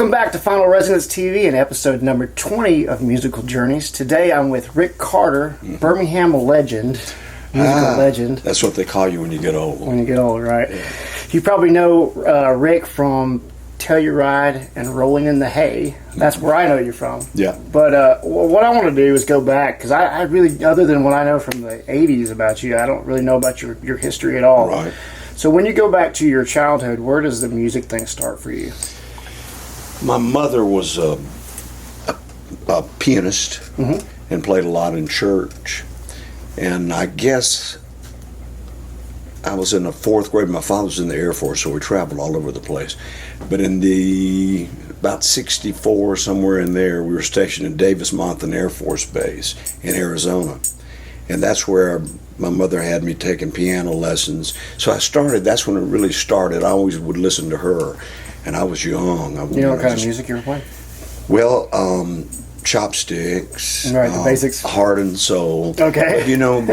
Welcome back to Final Resonance TV and episode number 20 of Musical Journeys. Today I'm with Rick Carter, Birmingham legend, musical legend. That's what they call you when you get old. When you get old, right? Yeah. You probably know Rick from Telluride and Rolling in the Hay. That's where I know you from. Yeah. But what I want to do is go back, because I really, other than what I know from the 80s about you, I don't really know about your history at all. Right. So when you go back to your childhood, where does the music thing start for you? My mother was a pianist and played a lot in church. And I guess I was in the fourth grade. My father was in the Air Force, so we traveled all over the place. But in about 64, somewhere in there, we were stationed in Davis-Monthan Air Force Base in Arizona. And that's where my mother had me taking piano lessons. So that's when it really started. I always would listen to her. And I was young. You know what kind of music you were playing? Well, Chopsticks. Right, the basics. Heart and Soul. Okay. But, you know,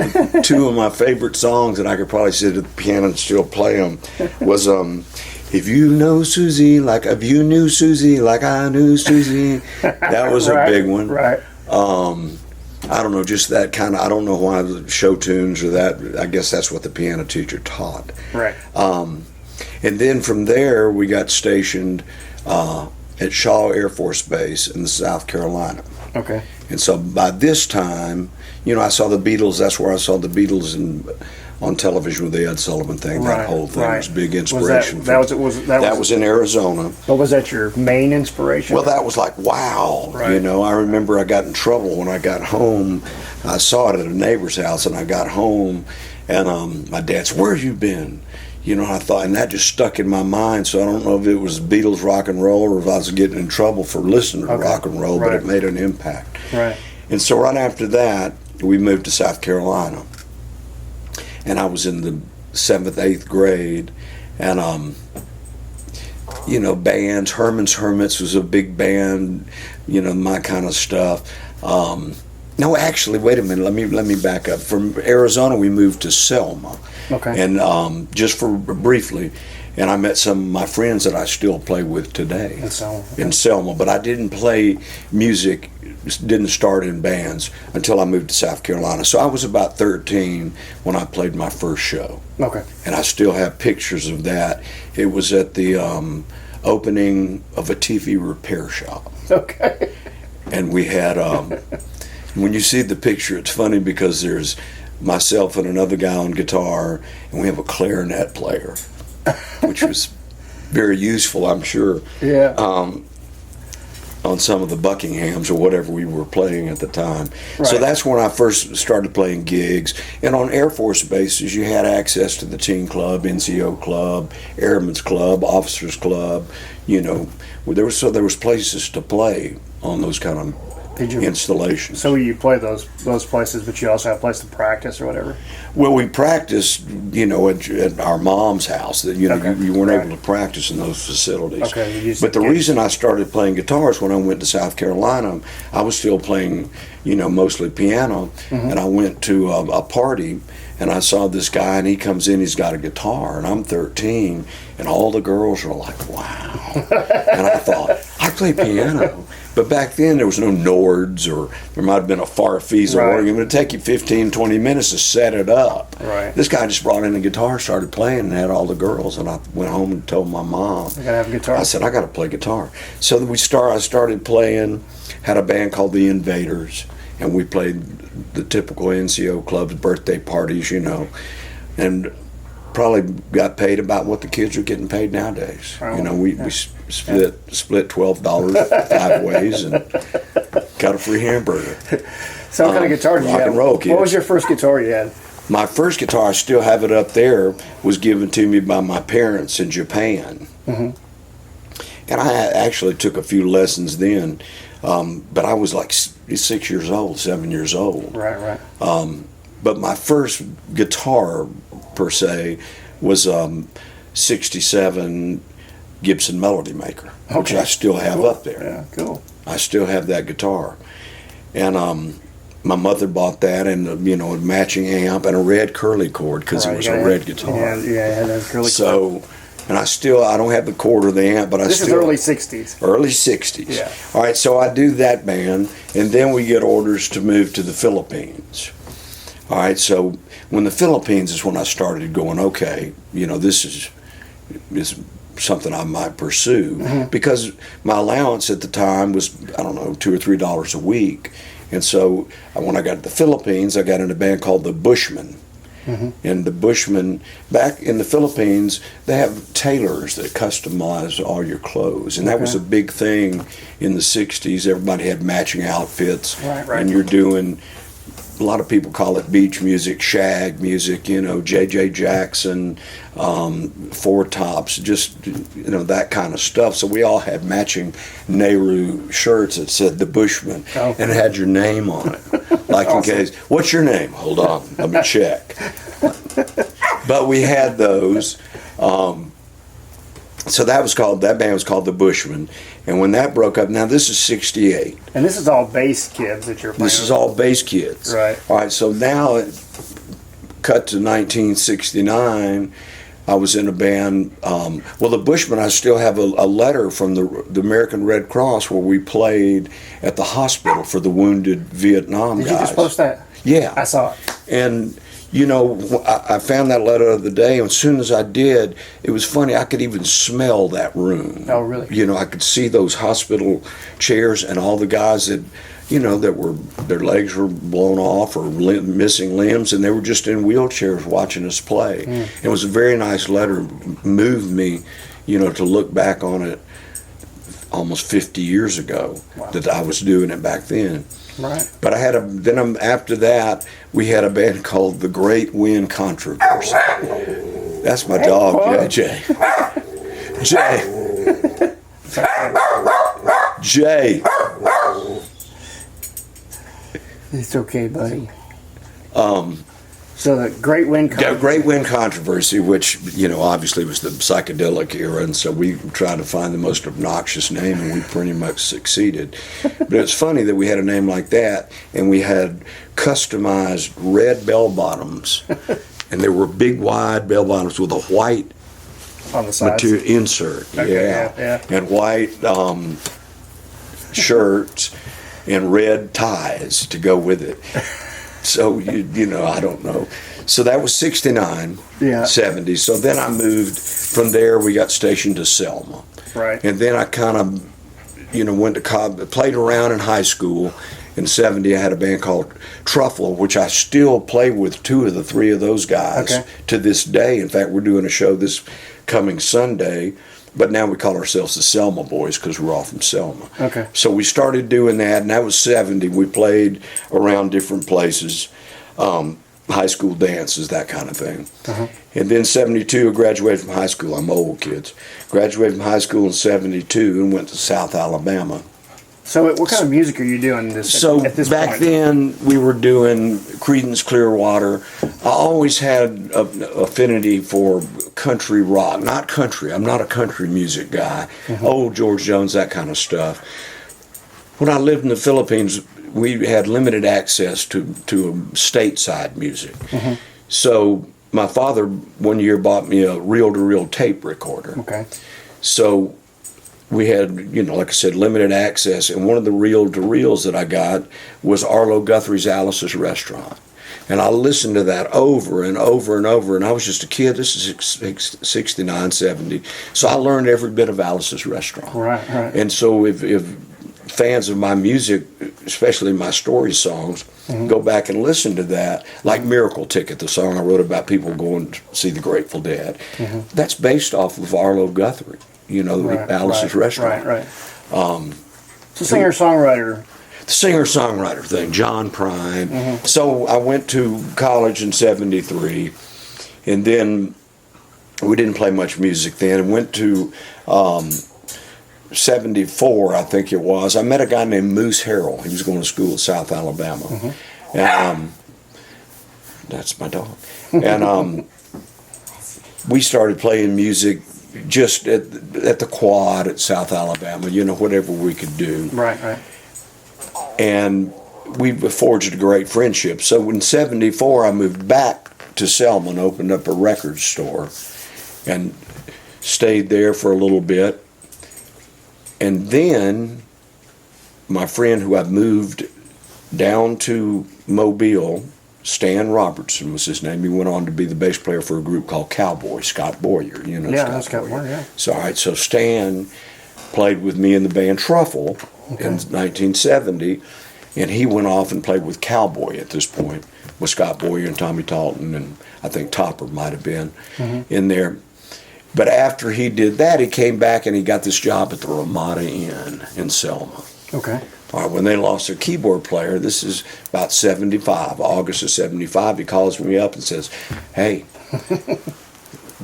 two of my favorite songs, and I could probably sit at the piano and still play them, was If You Know Susie Like If You Knew Susie Like I Knew Susie. That was right, a big one. Right. I don't know, just that kind of, I don't know why the show tunes or that. I guess that's what the piano teacher taught. Right. And then from there, we got stationed at Shaw Air Force Base in South Carolina. Okay. And so by this time, you know, I saw the Beatles. That's where I saw the Beatles on television with the Ed Sullivan thing. Right, that whole thing was big Was inspiration. that was in Arizona. But was that your main inspiration? Well, that was like, wow. Right. You know, I remember I got in trouble when I got home. I saw it at a neighbor's house, and I got home, and my dad said, "Where have you been?" You know, I thought, and that just stuck in my mind. So I don't know if it was Beatles rock and roll or if I was getting in trouble for listening to rock and roll, but it made an impact. Right. And so right after that, we moved to South Carolina. And I was in the 7th, 8th grade. And, you know, bands, Herman's Hermits was a big band, you know, my kind of stuff. No, actually, wait a minute. Let me back up. From Arizona, we moved to Selma. Okay. And just for briefly, and I met some of my friends that I still play with today. In Selma. Okay. In Selma, but I didn't play music, didn't start in bands until I moved to South Carolina. So I was about 13 when I played my first show. Okay. And I still have pictures of that. It was at the opening of a TV repair shop. Okay. And we had... when you see the picture, it's funny because there's myself and another guy on guitar, and we have a clarinet player, which was very useful, I'm sure. Yeah. On some of the Buckinghams or whatever we were playing at the time. Right. So that's when I first started playing gigs. And on Air Force bases, you had access to the Teen Club, NCO Club, Airmen's Club, Officers Club. You know, there was places to play on those kind of installations. So you play those places, but you also have a place to practice or whatever? Well, we practiced, you know, at our mom's house. That you know, Okay. you weren't able to practice in those facilities. Okay. But the reason I started playing guitars when I went to South Carolina, I was still playing, you know, mostly piano, and I went to a party, and I saw this guy, and he comes in, he's got a guitar, and I'm 13, and all the girls are like, wow. And I thought, I play piano. But back then, there was no Nords, or there might have been a Farfisa organ. It would take you 15, 20 minutes to set it up. Right. This guy just brought in a guitar, started playing, and had all the girls. And I went home and told my mom. I gotta have a guitar. I said, I got to play guitar. So I started playing, had a band called the Invaders, and we played the typical NCO clubs, birthday parties, you know. And probably got paid about what the kids are getting paid nowadays. Oh, you know, we split $12 5 ways and got a free hamburger. So what kind of guitar did you have? Rock and roll, kids. What was your first guitar you had? My first guitar, I still have it up there, was given to me by my parents in Japan. And I actually took a few lessons then, but I was like 6 years old, 7 years old. Right. But my first guitar, per se, was 67 Gibson Melody Maker, which I still have up there. Yeah, cool. I still have that guitar. And my mother bought that, and you know, a matching amp and a red curly cord, because it was a red guitar. Yeah, it had a curly cord. So, And I don't have the cord or the amp, but This is early 60s. Early 60s. Yeah. All right, so I do that band, and then we get orders to move to the Philippines. All right, so when the Philippines is when I started going, okay, this is something I might pursue, because my allowance at the time was, I don't know, $2 or $3 a week. And so when I got to the Philippines, I got in a band called the Bushmen. And the Bushmen, back in the Philippines, they have tailors that customize all your clothes. And that was a big thing in the 60s. Everybody had matching outfits. Right. And you're doing, a lot of people call it beach music, shag music, J.J. Jackson, Four Tops, just, that kind of stuff. So we all had matching Nehru shirts that said the Bushman, and it had your name on it. Like in case, what's your name? Hold on, let me check. But we had those. So that band was called the Bushmen. And when that broke up, now this is 68. And this is all bass kids that you're playing This is all bass kids. Right. All right, so now cut to 1969, I was in a band. The Bushmen, I still have a letter from the American Red Cross where we played at the hospital for the wounded Vietnam guys. Did you just post that? Yeah. I saw it. And, I found that letter of the day, and as soon as I did, it was funny, I could even smell that room. Oh, really? I could see those hospital chairs and all the guys that, that were, their legs were blown off or missing limbs, and they were just in wheelchairs watching us play. It was a very nice letter, moved me, to look back on it almost 50 years ago, that I was doing it back then. Right. But after that, we had a band called the Great Wind Controversy. That's my dog, JJ. Jay. It's okay, buddy. So the Great Wind Controversy. Great Wind Controversy, which, obviously was the psychedelic era, and so we tried to find the most obnoxious name, and we pretty much succeeded. But it's funny that we had a name like that, and we had customized red bell bottoms, and they were big, wide bell bottoms with a white on the sides. Material insert, Yeah. And white shirts and red ties to go with it. So, I don't know. So that was 69, 70. So then I moved from there. We got stationed to Selma. Right. And then I kind of, went to college, played around in high school. In 70, I had a band called Truffle, which I still play with 2 of the 3 of those guys to this day. In fact, we're doing a show this coming Sunday. But now we call ourselves the Selma Boys because we're all from Selma. Okay. So we started doing that, and that was 70. We played around different places, high school dances, that kind of thing. And then 72, I graduated from high school. I'm old, kids. Graduated from high school in 72 and went to South Alabama. So what kind of music are you doing at this back point? then, we were doing Creedence Clearwater. I always had an affinity for country rock. Not country. I'm not a country music guy. Old George Jones, that kind of stuff. When I lived in the Philippines, we had limited access to stateside music. So my father one year bought me a reel-to-reel tape recorder. Okay. So we had, like I said, limited access, and one of the reel-to-reels that I got was Arlo Guthrie's Alice's Restaurant. And I listened to that over and over and over, and I was just a kid. This is 69, 70. So I learned every bit of Alice's Restaurant. Right. And so if fans of my music, especially my story songs, go back and listen to that, like Miracle Ticket, the song I wrote about people going to see the Grateful Dead, that's based off of Arlo Guthrie. Alice's Restaurant. Right. So singer-songwriter. The singer-songwriter thing, John Prine. So I went to college in 73, and then we didn't play much music then, and went to 74, I think it was. I met a guy named Moose Harrell. He was going to school at South Alabama. And, that's my dog. And we started playing music just at the quad at South Alabama, whatever we could do. Right. And we forged a great friendship. So in 74, I moved back to Selma and opened up a record store. And stayed there for a little bit. And then my friend who I moved down to Mobile, Stan Robertson was his name. He went on to be the bass player for a group called Cowboy, Scott Boyer. You know, Yeah, Scott Boyer, yeah. So, all right, so Stan played with me in the band Truffle in 1970, and he went off and played with Cowboy at this point, with Scott Boyer and Tommy Talton, and I think Topper might have been in there. But after he did that, he came back and he got this job at the Ramada Inn in Selma. Okay. All right, when they lost their keyboard player, this is about 75, August of 75, he calls me up and says, hey,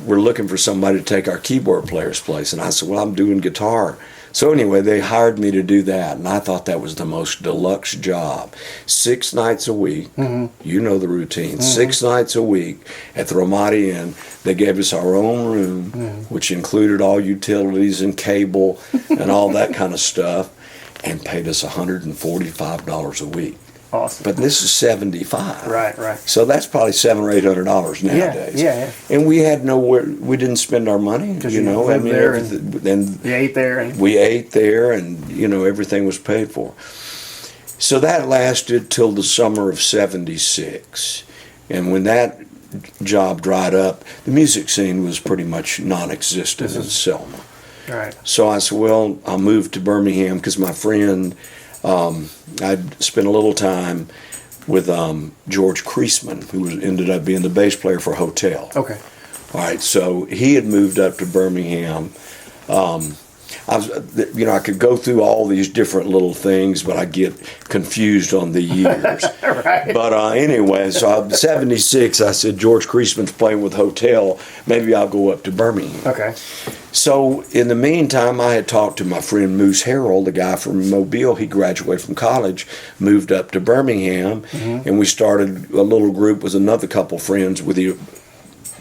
we're looking for somebody to take our keyboard player's place. And I said, well, I'm doing guitar. So anyway, they hired me to do that, and I thought that was the most deluxe job. 6 nights a week, you know the routine, 6 nights a week at the Ramada Inn. They gave us our own room, which included all utilities and cable and all that kind of stuff, and paid us $145 a week. Awesome. But this is 75. Right. So that's probably $700 or $800 nowadays. Yeah. And we had nowhere. We didn't spend our money. You know, lived there and you ate there, and we ate there, and you know everything was paid for. So that lasted till the summer of '76, and when that job dried up, the music scene was pretty much non-existent in Selma. Right. So I said, well, I'll move to Birmingham because my friend. I'd spent a little time with George Kreisman, who ended up being the bass player for Hotel. Okay. All right, so he had moved up to Birmingham. I could go through all these different little things, but I get confused on the years. Right. But anyway, so 76, I said, George Kreisman's playing with Hotel. Maybe I'll go up to Birmingham. Okay. So in the meantime, I had talked to my friend Moose Harrell, the guy from Mobile. He graduated from college, moved up to Birmingham, and we started a little group with another couple friends with the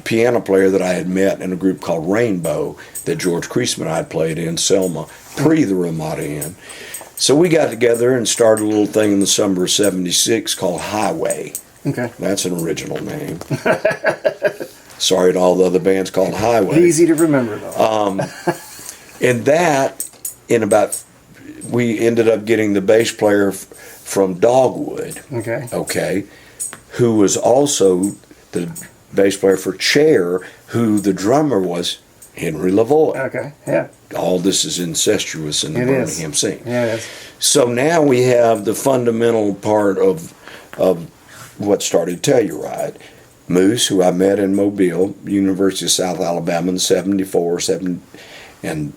piano player that I had met in a group called Rainbow that George Kreisman and I had played in Selma, pre the Ramada Inn. So we got together and started a little thing in the summer of '76 called Highway. Okay. That's an original name. Sorry to all the other bands called Highway. Easy to remember, though. And that, we ended up getting the bass player from Dogwood. Okay. Who was also the bass player for Chair, who the drummer was Henry Lavoie. Okay, yeah. All this is incestuous in the Birmingham scene. Yeah, it is. So now we have the fundamental part of what started Telluride. Moose, who I met in Mobile, University of South Alabama in '74, and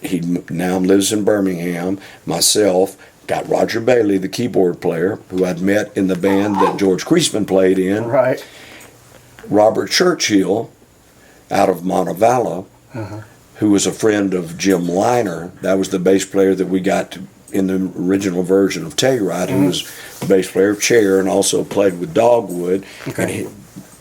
he now lives in Birmingham. Myself, got Roger Bailey, the keyboard player, who I'd met in the band that George Kreisman played in. Right. Robert Churchill, out of Montevallo, who was a friend of Jim Liner. That was the bass player that we got in the original version of Telluride, who was the bass player of Chair and also played with Dogwood. Okay. And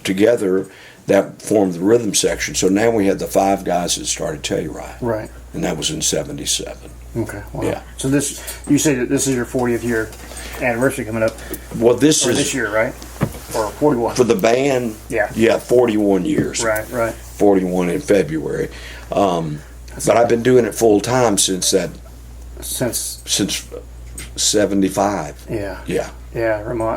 together, that formed the rhythm section. So now we had the 5 guys that started Telluride. Right. And that was in '77. Okay. Wow. Yeah. So you say that this is your 40th year anniversary coming up. Well, this is this year, right? Or 41. for the band. Yeah. 41 years. Right. 41 in February. But I've been doing it full time since '75. Yeah. Yeah.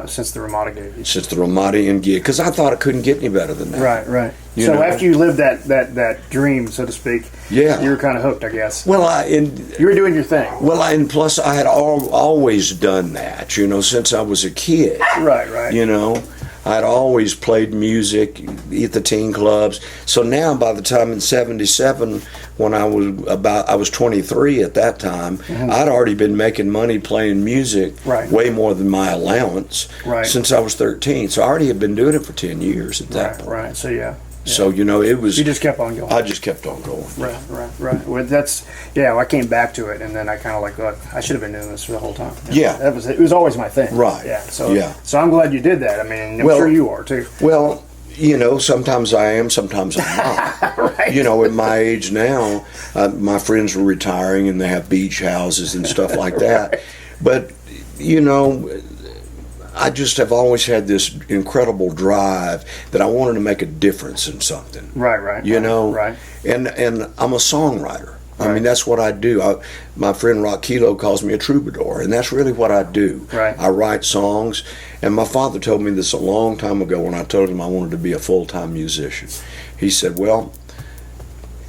Since the Ramada gig. Since the Ramada Inn gig, because I thought it couldn't get any better than that. Right. You So know? after you lived that dream, so to speak, you were kind of hooked, I guess. Well, you were doing your thing. Well, and plus I had always done that, since I was a kid. Right. I'd always played music at the teen clubs. So now, by the time in '77, when I was 23 at that time, I'd already been making money playing music, way more than my allowance, since I was 13. So I already had been doing it for 10 years at that point. Right. So yeah. So it was. You just kept on going. I just kept on going. Right. Well, I came back to it, and then I kind of look, I should have been doing this for the whole time. Yeah. It was always my thing. Right. Yeah. So I'm glad you did that. I mean, I'm sure you are too. Well, sometimes I am, sometimes I'm not. Right. At my age now, my friends are retiring and they have beach houses and stuff like that. But, I just have always had this incredible drive that I wanted to make a difference in something. Right. You know? Right. And I'm a songwriter. I Right. mean, that's what I do. My friend Rock Kilo calls me a troubadour, and that's really what I do. Right. I write songs, and my father told me this a long time ago when I told him I wanted to be a full-time musician. He said, well,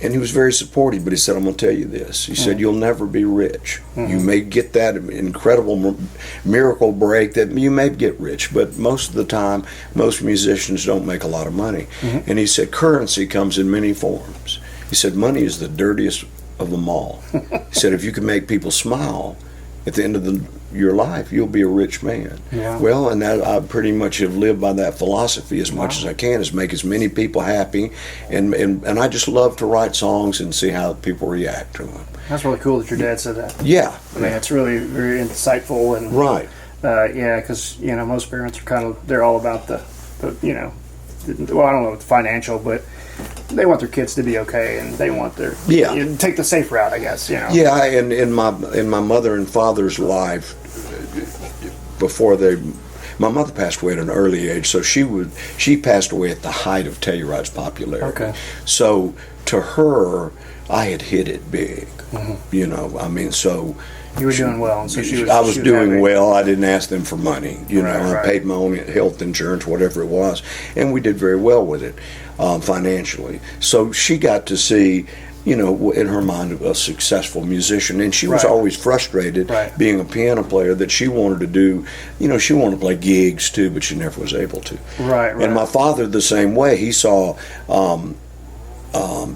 and he was very supportive, but he said, I'm going to tell you this. He said, you'll never be rich. You may get that incredible miracle break that you may get rich, but most of the time, most musicians don't make a lot of money. And he said, currency comes in many forms. He said, money is the dirtiest of them all. He said, if you can make people smile at the end of your life, you'll be a rich man. Yeah. Well, and that, I pretty much have lived by that philosophy as much as I can, is make as many people happy, and I just love to write songs and see how people react to them. That's really cool that your dad said that. Yeah. I mean, it's really very insightful and Right. Yeah, because most parents are they're all about the well, I don't know, the financial, but they want their kids to be okay, and they want their take the safe route, I guess. Yeah, and in my mother and father's life, before my mother passed away at an early age, so she passed away at the height of Telluride's popularity. Okay. So to her, I had hit it big. I mean, so. You were doing well, and so she was. I was doing happy. well. I didn't ask them for money. Right. I paid my own health insurance, whatever it was, and we did very well with it financially. So she got to see, in her mind, a successful musician, and she was always frustrated being a piano player that she wanted to do. She wanted to play gigs too, but she never was able to. Right. And my father the same way. He saw.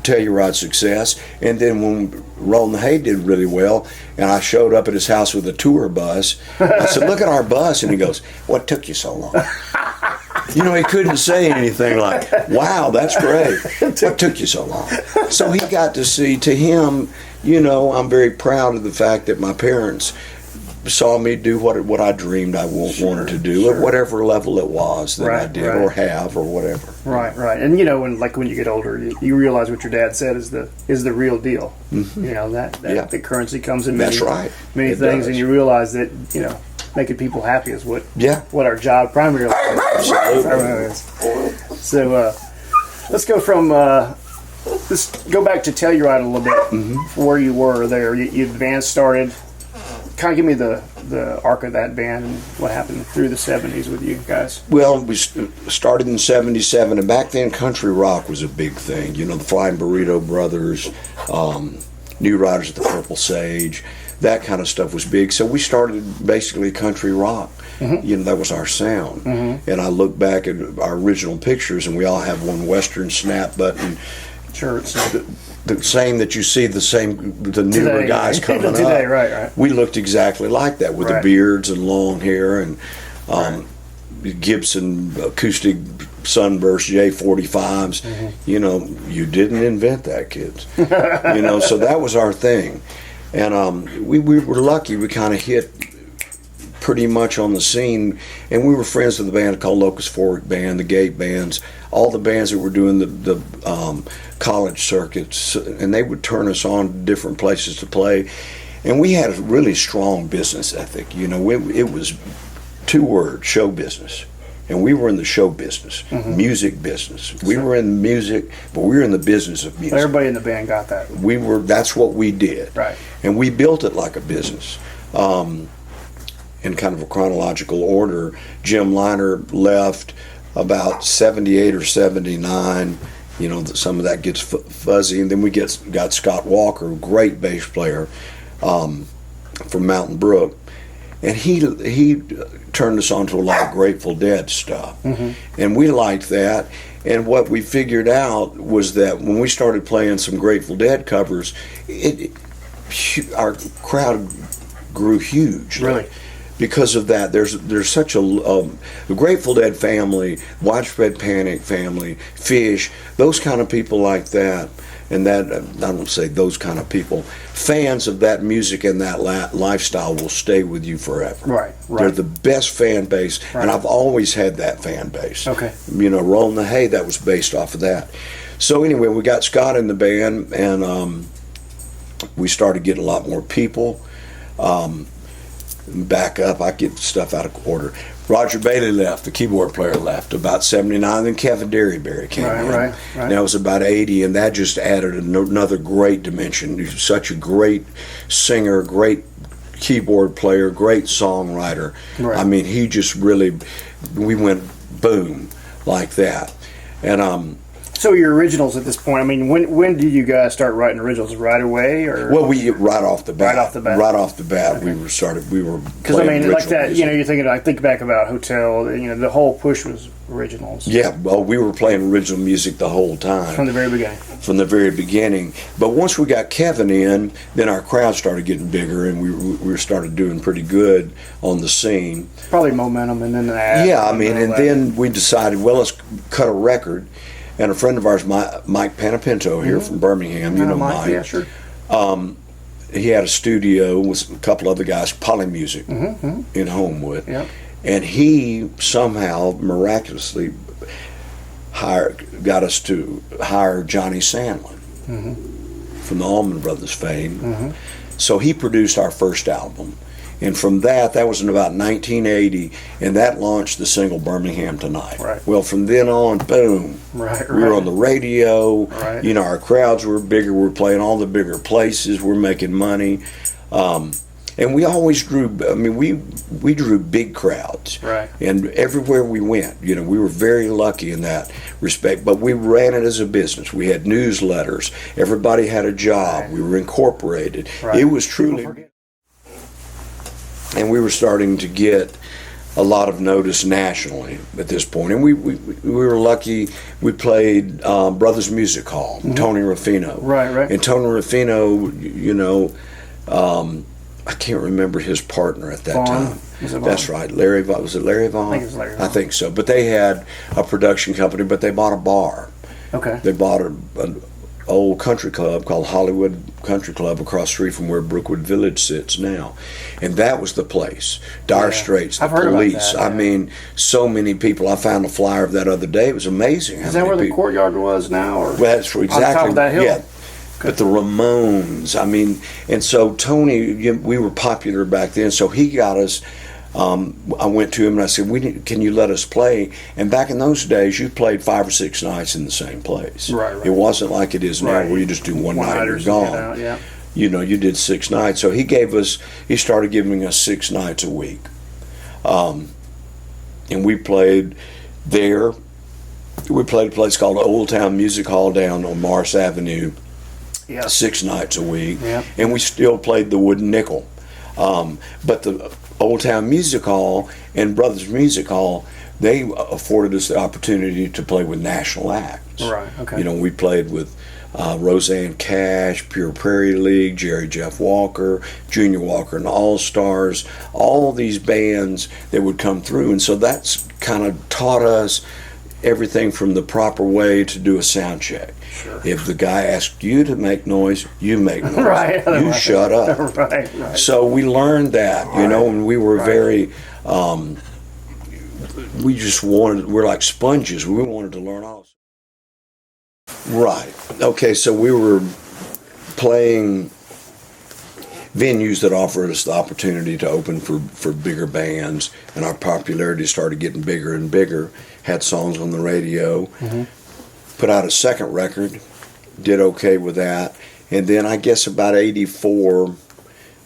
Telluride's success, and then when Rollin' the Hay did really well, and I showed up at his house with a tour bus, I said, "Look at our bus," and he goes, "What took you so long?" He couldn't say anything like, "Wow, that's great. What took you so long?" So he got to see. To him, I'm very proud of the fact that my parents saw me do what I dreamed I wanted to do at whatever level it was that I did or have or whatever. Right. And when you get older, you realize what your dad said is the real deal. That the currency comes in many things, does. And you realize that making people happy is what our job primarily is. So let's go from let's go back to Telluride a little bit. Where you were there, the band started. Kind of give me the arc of that band and what happened through the 70s with you guys. Well, we started in 77, and back then country rock was a big thing. The Flying Burrito Brothers, New Riders of the Purple Sage, that kind of stuff was big. So we started basically country rock. That was our sound. And I look back at our original pictures, and we all have one Western snap button shirts. The same that you see the newer today, guys coming today, up. Right. We looked exactly like that with the beards and long hair and Gibson acoustic sunburst J45s. You didn't invent that, kids. So that was our thing. And we were lucky. We kind of hit pretty much on the scene, and we were friends with a band called Locust Fork Band, the Gate Bands, all the bands that were doing the college circuits, and they would turn us on to different places to play. And we had a really strong business ethic. It was 2 words: show business. And we were in the show business, music business. We were in music, but we were in the business of music. Everybody in the band got that. That's what we did. Right. And we built it like a business. In kind of a chronological order, Jim Liner left about 78 or 79. Some of that gets fuzzy, and then we got Scott Walker, great bass player from Mountain Brook, and he turned us on to a lot of Grateful Dead stuff, and we liked that. And what we figured out was that when we started playing some Grateful Dead covers, our crowd grew huge. Really. Because of that, there's such the Grateful Dead family, Widespread Panic family, Fish, those kind of people like that, and that I don't say those kind of people, fans of that music and that lifestyle will stay with you forever. Right. They're the best fan base, and I've always had that fan base. Okay. Rollin' the Hay, that was based off of that. So anyway, we got Scott in the band, and we started getting a lot more people. Back up, I get stuff out of order. Roger Bailey left, the keyboard player left about 79. Then Kevin Derryberry came in. Right. That was about 80, and that just added another great dimension. He's such a great singer, great keyboard player, great songwriter. Right. I mean, he just really, we went boom like that. And so your originals at this point, I mean, when did you guys start writing originals? Right away, or well, we right off the bat. Right off the bat. Okay. We were because I mean, like that. Music. You know, you're thinking. I think back about Hotel. You know, the whole push was originals. Yeah, well, we were playing original music the whole time from the very beginning. From the very beginning. But once we got Kevin in, then our crowd started getting bigger, and we started doing pretty good on the scene. Probably momentum, and then that. Yeah, I mean, and then we decided, well, let's cut a record. And a friend of ours, Mike Panapinto here from Birmingham, you know Mike. Yeah, sure. He had a studio with a couple other guys, Polymusic, in Homewood. Yep. And he somehow, miraculously, got us to hire Johnny Sandlin from the Allman Brothers fame. So he produced our first album. And from that was in about 1980, and that launched the single Birmingham Tonight. Right. Well, from then on, boom. Right. We were on the radio. Right. You know, our crowds were bigger. We were playing all the bigger places. We're making money. And we always drew, I mean, we drew big crowds. Right. And everywhere we went, you know, we were very lucky in that respect. But we ran it as a business. We had newsletters. Everybody had a job. Right. We were incorporated. Right. It was truly... And we were starting to get a lot of notice nationally at this point. And we were lucky. We played Brothers Music Hall, Tony Ruffino. Right. And Tony Ruffino, you know, I can't remember his partner at that time. That's right. Larry Vaughn. Was it Larry Vaughn? I think it was Larry Vaughn. I think so. But they had a production company, but they bought a bar. Okay. They bought an old country club called Hollywood Country Club across the street from where Brookwood Village sits now. And that was the place. Dire Straits, the Police. That, yeah. I mean, so many people. I found a flyer of that other day. It was amazing. Is that where the courtyard was now? Or well, that's exactly. On top of that hill? Yeah. Okay. But the Ramones, I mean, and so Tony, we were popular back then, so he got us. I went to him and I said, can you let us play? And back in those days, you played 5 or 6 nights in the same place. Right. It wasn't like it is now where you just do one night and you're gone. Yeah. You know, you did 6 nights. So he started giving us 6 nights a week. And we played there. We played a place called Old Town Music Hall down on Morris Avenue. Yeah. 6 nights a week. Yeah. And we still played the Wooden Nickel. But the Old Town Music Hall and Brothers Music Hall, they afforded us the opportunity to play with national acts. Right, okay. You know, we played with Roseanne Cash, Pure Prairie League, Jerry Jeff Walker, Junior Walker and the All-Stars, all these bands that would come through. And so that's kind of taught us everything from the proper way to do a sound check. Sure. If the guy asks you to make noise, you make noise. Right. You shut up. Right. So we learned that, you know, and we were very, we're like sponges. We wanted to learn all. Right. Okay, so we were playing venues that offered us the opportunity to open for bigger bands, and our popularity started getting bigger and bigger. Had songs on the radio. Put out a second record, did okay with that, and then I guess about 84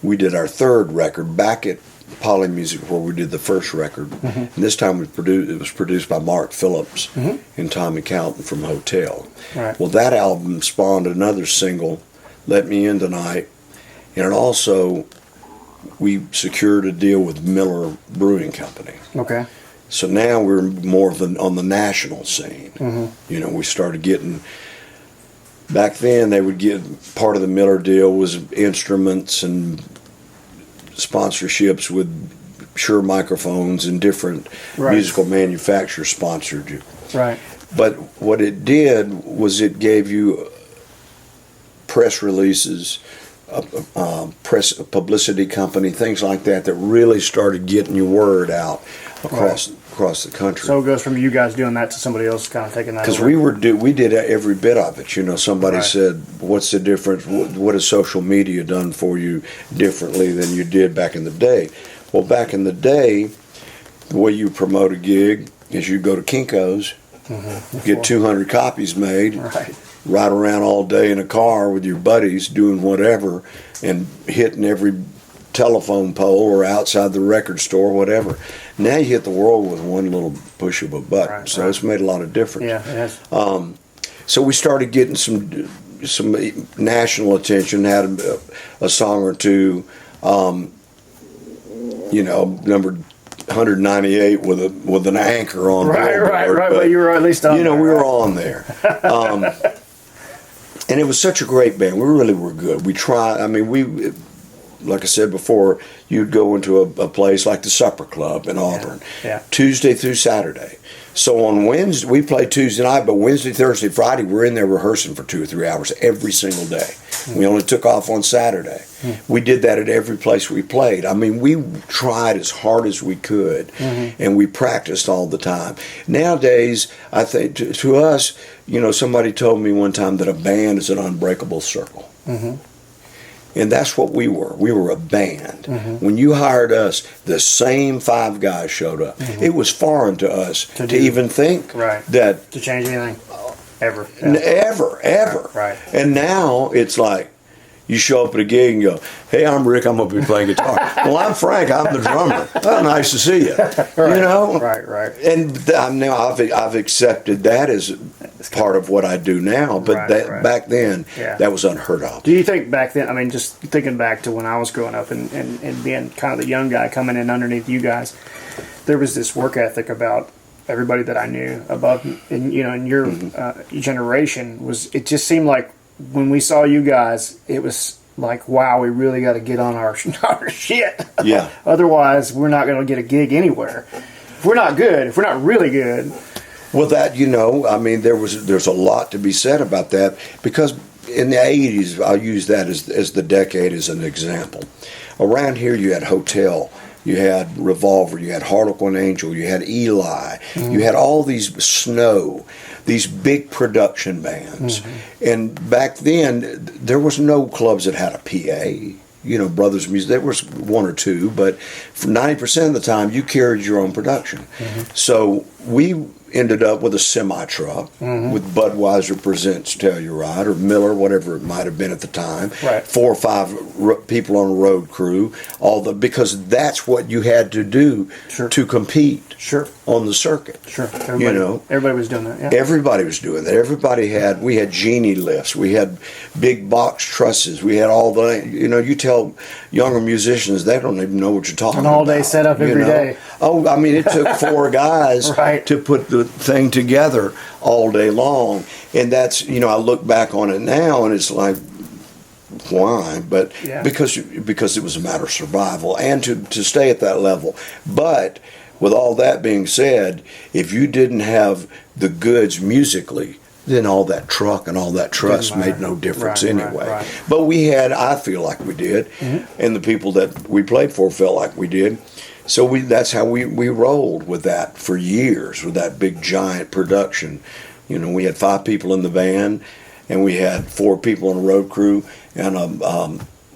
we did our third record back at Polymusic where we did the first record. And this time it was produced by Mark Phillips and Tommy Calton from Hotel. Right. Well, that album spawned another single, Let Me In Tonight, and it also, we secured a deal with Miller Brewing Company. Okay. So now we're more on the national scene. You know, we started getting, back then they would get, part of the Miller deal was instruments and sponsorships with Shure microphones and different musical manufacturers sponsored you. Right. But what it did was it gave you press releases, press publicity company, things like that really started getting your word out across the country. So it goes from you guys doing that to somebody else kind of taking that over? Because we did every bit of it. You know, somebody said, what's the difference? What has social media done for you differently than you did back in the day? Well, back in the day, the way you promote a gig is you go to Kinko's, get 200 copies made, ride around all day in a car with your buddies doing whatever and hitting every telephone pole or outside the record store, whatever. Now you hit the world with one little push of a button. So it's made a lot of difference. Yeah, it has. So we started getting some national attention, had a song or two, numbered 198 with an anchor on. Right. But you were at least on. We were on there. And it was such a great band. We really were good. We tried. I mean, like I said before, you'd go into a place like the Supper Club in Auburn, Tuesday through Saturday. So on Wednesday, we played Tuesday night, but Wednesday, Thursday, Friday, we're in there rehearsing for 2 or 3 hours every single day. We only took off on Saturday. We did that at every place we played. I mean, we tried as hard as we could, and we practiced all the time. Nowadays, I think to us, somebody told me one time that a band is an unbreakable circle. And that's what we were. We were a band. When you hired us, the same 5 guys showed up. It was foreign to us to even think that to change anything ever. Ever. Right. And now it's like you show up at a gig and go, "Hey, I'm Rick. I'm gonna be playing guitar." "Well, I'm Frank. I'm the drummer." "Oh, nice to see you." Right. And now I've accepted that as part of what I do now. But back then, that was unheard of. Do you think back then? I mean, just thinking back to when I was growing up and being kind of the young guy coming in underneath you guys, there was this work ethic about everybody that I knew above, in your generation. It just seemed like when we saw you guys, it was like, wow, we really got to get on our shit. Yeah. Otherwise, we're not going to get a gig anywhere. If we're not good, if we're not really good. Well, that, I mean, there's a lot to be said about that, because in the 80s, I'll use that as the decade as an example. Around here, you had Hotel, you had Revolver, you had Harlequin Angel, you had Eli, you had all these Snow, these big production bands. And back then, there was no clubs that had a PA. Brothers Music, there was 1 or 2, but for 90% of the time, you carried your own production. So we ended up with a semi-truck with Budweiser Presents Telluride or Miller, whatever it might have been at the time. 4 or 5 people on a road crew, because that's what you had to do to compete on the circuit. Everybody was doing that. Yeah. Everybody was doing that. We had genie lifts, we had big box trusses, we had all the, you tell younger musicians, they don't even know what you're talking about. An all-day setup every day. Oh, I mean, it took 4 guys to put the thing together all day long. And that's, I look back on it now and it's like, why? But because it was a matter of survival and to stay at that level. But with all that being said, if you didn't have the goods musically, then all that truck and all that trust made no difference anyway. But I feel like we did, and the people that we played for felt like we did. So that's how we rolled with that for years, with that big giant production. We had 5 people in the band, and we had 4 people on a road crew, and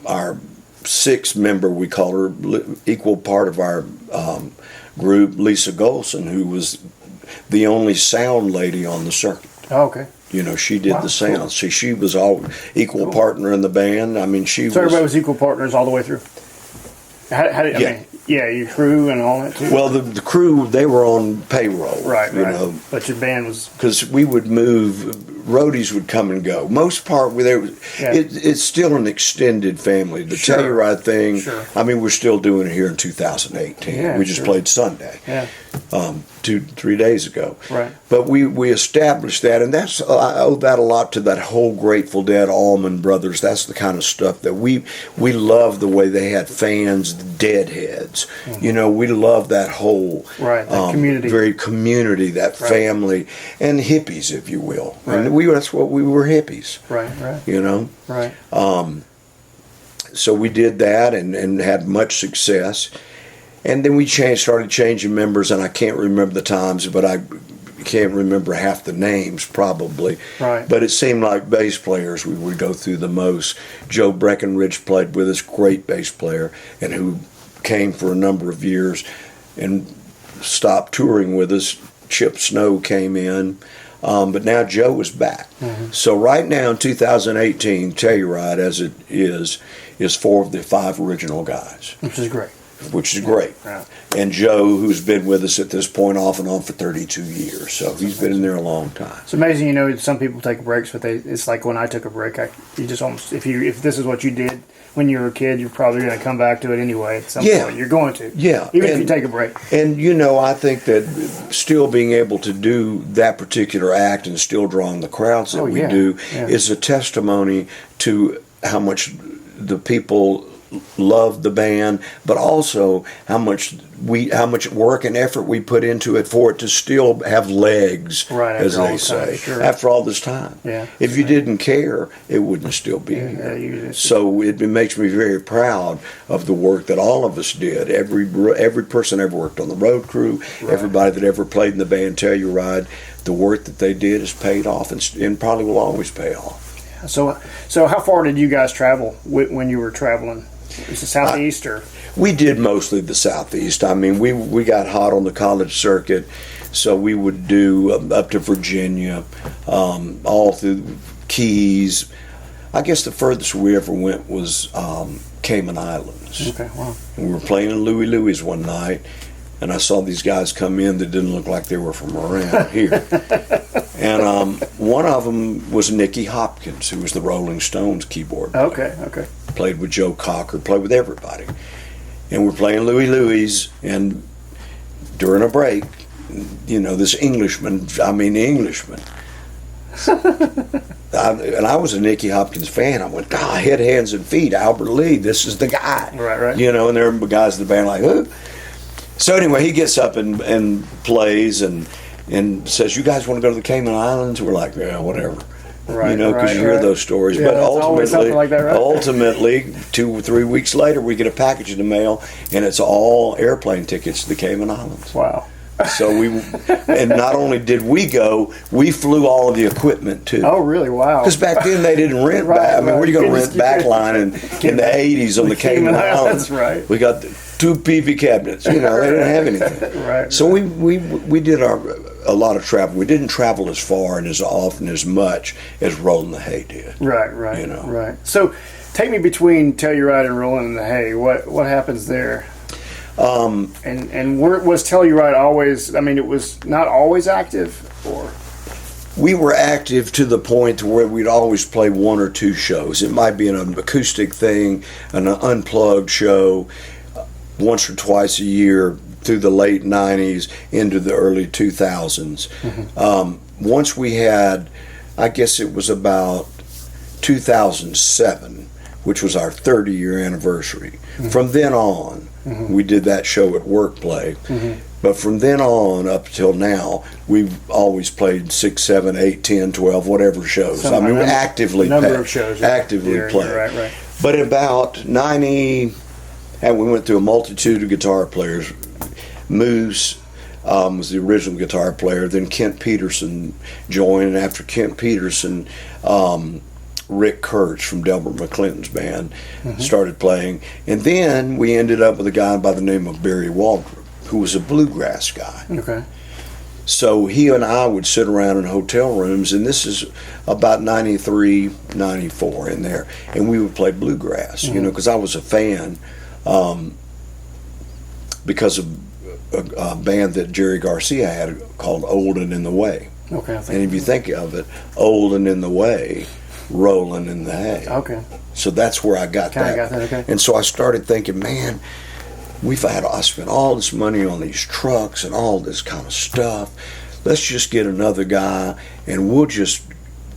our 6th member, we call her, equal part of our group, Lisa Golson, who was the only sound lady on the circuit. Oh, okay. She did the sounds. Cool. She was all equal partner in the band. I mean, so everybody was equal partners all the way through. How did, I mean, your crew and all that too. Well, the crew, they were on payroll, right? But your band was, because we would move. Roadies would come and go. Most part, it's still an extended family. The Telluride thing. I mean, we're still doing it here in 2018. We just played Sunday. 2-3 days ago. Right. But we established that, and I owe that a lot to that whole Grateful Dead, Allman Brothers. That's the kind of stuff that we love, the way they had fans, the Deadheads. We love that whole that community, very community, that family, and hippies, if you will. And that's what we were, hippies. Right. Right. So we did that and had much success. And then we started changing members, and I can't remember the times, but I can't remember half the names probably. Right. But it seemed like bass players we would go through the most. Joe Breckenridge played with us, great bass player, and who came for a number of years. And stopped touring with us. Chip Snow came in, but now Joe is back. So right now in 2018, Telluride as it is 4 of the 5 original guys. Which is great. Which is great. Yeah. And Joe, who's been with us at this point off and on for 32 years. So he's been in there a long time. It's amazing, you know, some people take breaks, but it's like when I took a break, you just almost, if this is what you did when you were a kid, you're probably going to come back to it anyway at some point. You're going to. Yeah. Even if you take a break. And, you know, I think that still being able to do that particular act and still drawing the crowds that we do is a testimony to how much the people love the band, but also how much work and effort we put into it for it to still have legs, as they say, after all this time. Yeah. If you didn't care, it wouldn't still be here. So it makes me very proud of the work that all of us did. Every person ever worked on the road crew, everybody that ever played in the band Telluride, the work that they did has paid off and probably will always pay off. So how far did you guys travel when you were traveling? Is it Southeast or? We did mostly the Southeast. I mean, we got hot on the college circuit, so we would do up to Virginia, all through Keys. I guess the furthest we ever went was Cayman Islands. Okay, wow. And we were playing in Louis one night, and I saw these guys come in that didn't look like they were from around here. And one of them was Nicky Hopkins, who was the Rolling Stones keyboard player. Okay. Played with Joe Cocker, played with everybody. And we're playing Louis, and during a break, you know, this Englishman. And I was a Nicky Hopkins fan. I went, head, hands, and feet, Albert Lee, this is the guy. Right. You know, and there were guys in the band like, who? So anyway, he gets up and plays and says, you guys want to go to the Cayman Islands? We're like, yeah, whatever. Right, you know, because you hear those stories. Yeah, but ultimately, like that, right? ultimately, 2 or 3 weeks later, we get a package in the mail, and it's all airplane tickets to the Cayman Islands. Wow. So and not only did we go, we flew all of the equipment too. Oh, really? Wow. Because back then they didn't rent back. I mean, where are you going to rent backline in the 80s on the Cayman Islands? Right. We got 2 PV cabinets. You know, they didn't have anything. Right. So we did a lot of travel. We didn't travel as far and as often as much as Rollin' the Hay did. Right. You know. Right. So take me between Telluride and Rollin' the Hay. What happens there? And was Telluride always? I mean, it was not always active, or we were active to the point where we'd always play 1 or 2 shows. It might be an acoustic thing, an unplugged show, once or twice a year through the late 90s into the early 2000s. Once we had, I guess it was about 2007, which was our 30-year anniversary. From then on, we did that show at Work Play. But from then on up till now, we've always played 6, 7, 8, 10, 12, whatever shows. I mean, we actively play. Right. But about 90, and we went through a multitude of guitar players. Moose was the original guitar player. Then Kent Peterson joined, and after Kent Peterson, Rick Kurtz from Delbert McClinton's band started playing. And then we ended up with a guy by the name of Barry Waldrop, who was a bluegrass guy. Okay. So he and I would sit around in hotel rooms, and this is about 93, 94 in there, and we would play bluegrass, you know, because I was a fan because of a band that Jerry Garcia had called Old and in the Way. Okay. And if you think of it, Old and in the Way, Rolling in the Hay. Okay. So that's where I got that. Okay. And so I started thinking, man, I spent all this money on these trucks and all this kind of stuff. Let's just get another guy and we'll just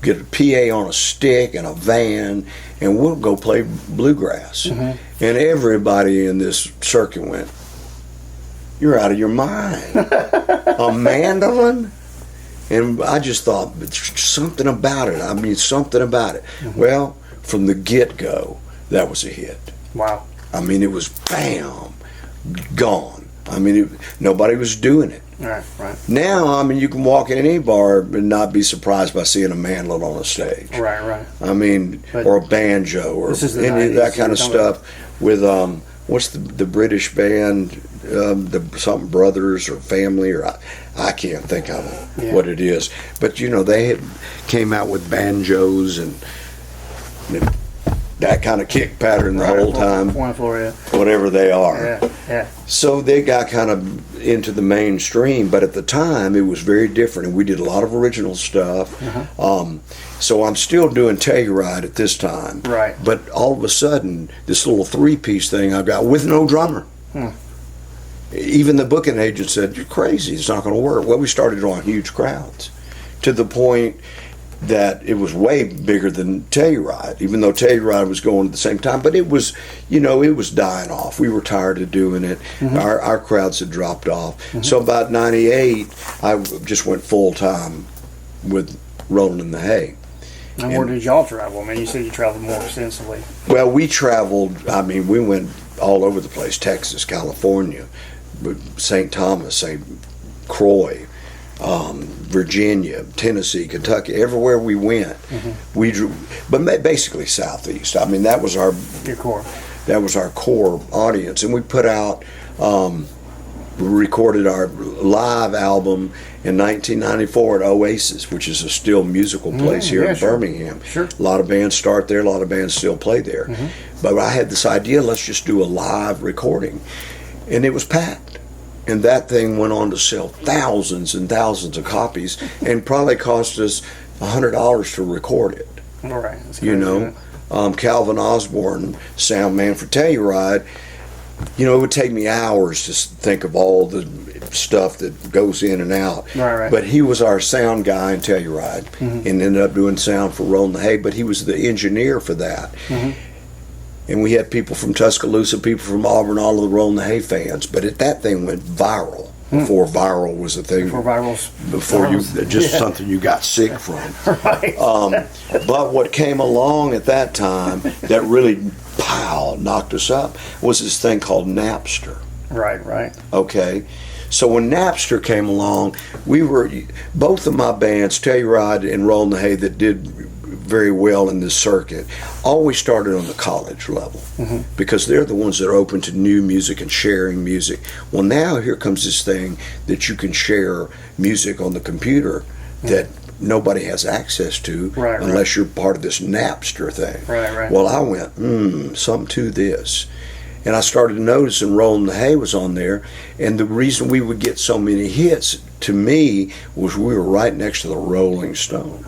get a PA on a stick and a van and we'll go play bluegrass. And everybody in this circuit went, you're out of your mind. A mandolin? And I just thought, something about it. I mean, something about it. Well, from the get-go, that was a hit. Wow. I mean, it was bam, gone. I mean, nobody was doing it. Right. Now, I mean, you can walk in any bar and not be surprised by seeing a mandolin on a stage. Right. I mean, or a banjo or any of that kind of stuff with what's the British band, the something Brothers or Family, or I can't think of it, what it is. But you know, they came out with banjos and that kind of kick pattern the whole time, whatever they are. So they got kind of into the mainstream, but at the time it was very different, and we did a lot of original stuff. So I'm still doing Telluride at this time, but all of a sudden this little 3-piece thing I got with no drummer. Even the booking agent said, "You're crazy, it's not going to work." Well, we started drawing huge crowds to the point that it was way bigger than Telluride, even though Telluride was going at the same time. But it was, you know, it was dying off. We were tired of doing it. Our crowds had dropped off. So about 98, I just went full time with Rollin' in the Hay. And where did y'all travel? I mean, you said you traveled more extensively. Well, we traveled, I mean, we went all over the place. Texas, California, St. Thomas, St. Croix, Virginia, Tennessee, Kentucky, everywhere we went, we drew, but basically Southeast. I mean, that was your core. That was our core audience, and we put out, we recorded our live album in 1994 at Oasis, which is a still musical place here in Birmingham. A lot of bands start there, a lot of bands still play there. But I had this idea, let's just do a live recording, and it was packed. And that thing went on to sell thousands and thousands of copies, and probably cost us $100 to record it. You know, Calvin Osborne, sound man for Telluride, you know, it would take me hours to think of all the stuff that goes in and out. But he was our sound guy in Telluride, and ended up doing sound for Rollin' the Hay, but he was the engineer for that. And we had people from Tuscaloosa, people from Auburn, all of the Rollin' the Hay fans. But that thing went viral before viral was a thing. Before you, just something you got sick from. But what came along at that time that really, knocked us up was this thing called Napster. Okay. So when Napster came along, we were, both of my bands, Telluride and Rollin' the Hay, that did very well in this circuit, always started on the college level, because they're the ones that are open to new music and sharing music. Well, now here comes this thing that you can share music on the computer that nobody has access to unless you're part of this Napster thing. Well, I went, something to this. And I started noticing Rollin' the Hay was on there, and the reason we would get so many hits, to me, was we were right next to the Rolling Stones.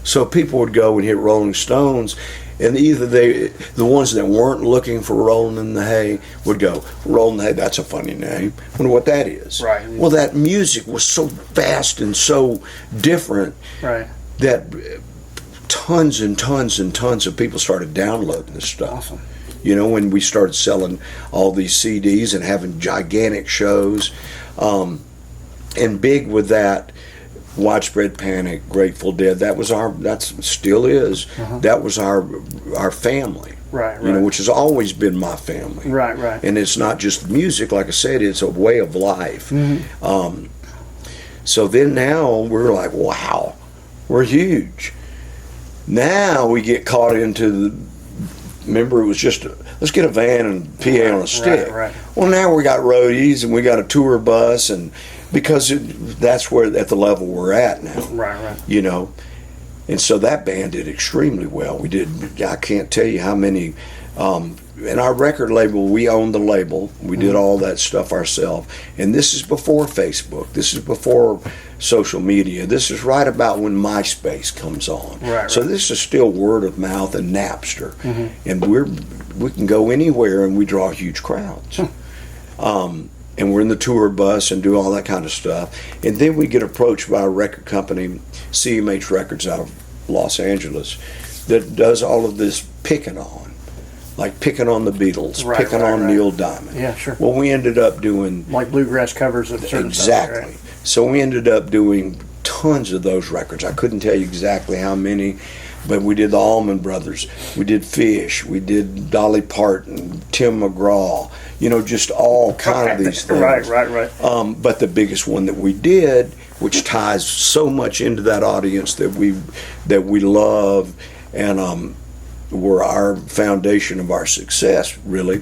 So people would go and hit Rolling Stones, and either the ones that weren't looking for Rollin' in the Hay would go, Rollin' the Hay, that's a funny name. Wonder what that is. Well, that music was so fast and so different that tons and tons and tons of people started downloading this stuff. You know, when we started selling all these CDs and having gigantic shows, and big with that, Widespread Panic, Grateful Dead. That still is. That was our family. You know, which has always been my family. And it's not just music, like I said, it's a way of life. So then now we're like, wow, we're huge. Now we get caught into the. Remember, it was just let's get a van and PA on a stick. Well, now we got roadies and we got a tour bus, and because that's where at the level we're at now. You know, and so that band did extremely well. We did. I can't tell you how many. And our record label, we owned the label. We did all that stuff ourselves. And this is before Facebook. This is before social media. This is right about when MySpace comes on. So this is still word of mouth and Napster. And we can go anywhere and we draw huge crowds. And we're in the tour bus and do all that kind of stuff. And then we get approached by a record company, CMH Records out of Los Angeles, that does all of this picking on. Like picking on the Beatles, picking on Neil Diamond. Well, we ended up doing like bluegrass covers of certain stuff, So we ended up doing tons of those records. I couldn't tell you exactly how many, but we did the Allman Brothers, we did Fish, we did Dolly Parton, Tim McGraw. You know, just all kind of these things. But the biggest one that we did, which ties so much into that audience that we love, and were our foundation of our success, really,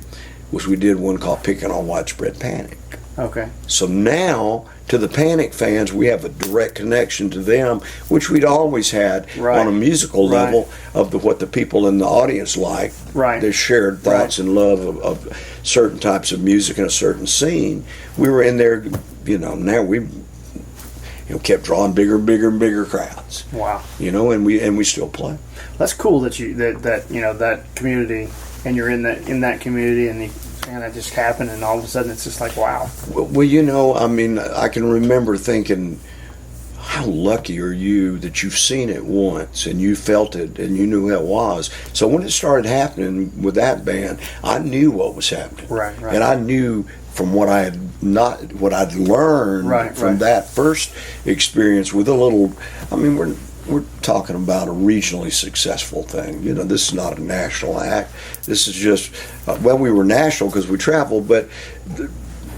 was we did one called Picking on Widespread Panic. Okay. So now, to the Panic fans, we have a direct connection to them, which we'd always had on a musical level of what the people in the audience like. Right. Their shared thoughts and love of certain types of music in a certain scene. We were in there, now we kept drawing bigger and bigger and bigger crowds. Wow. And we still play. That's cool that that community, and you're in that community, and that just happened, and all of a sudden it's just like, wow. Well, I can remember thinking, how lucky are you that you've seen it once and you felt it and you knew how it was. So when it started happening with that band, I knew what was happening. Right. And I knew from what I'd learned from that first experience with a little, we're talking about a regionally successful thing. This is not a national act. This is just, we were national because we traveled, but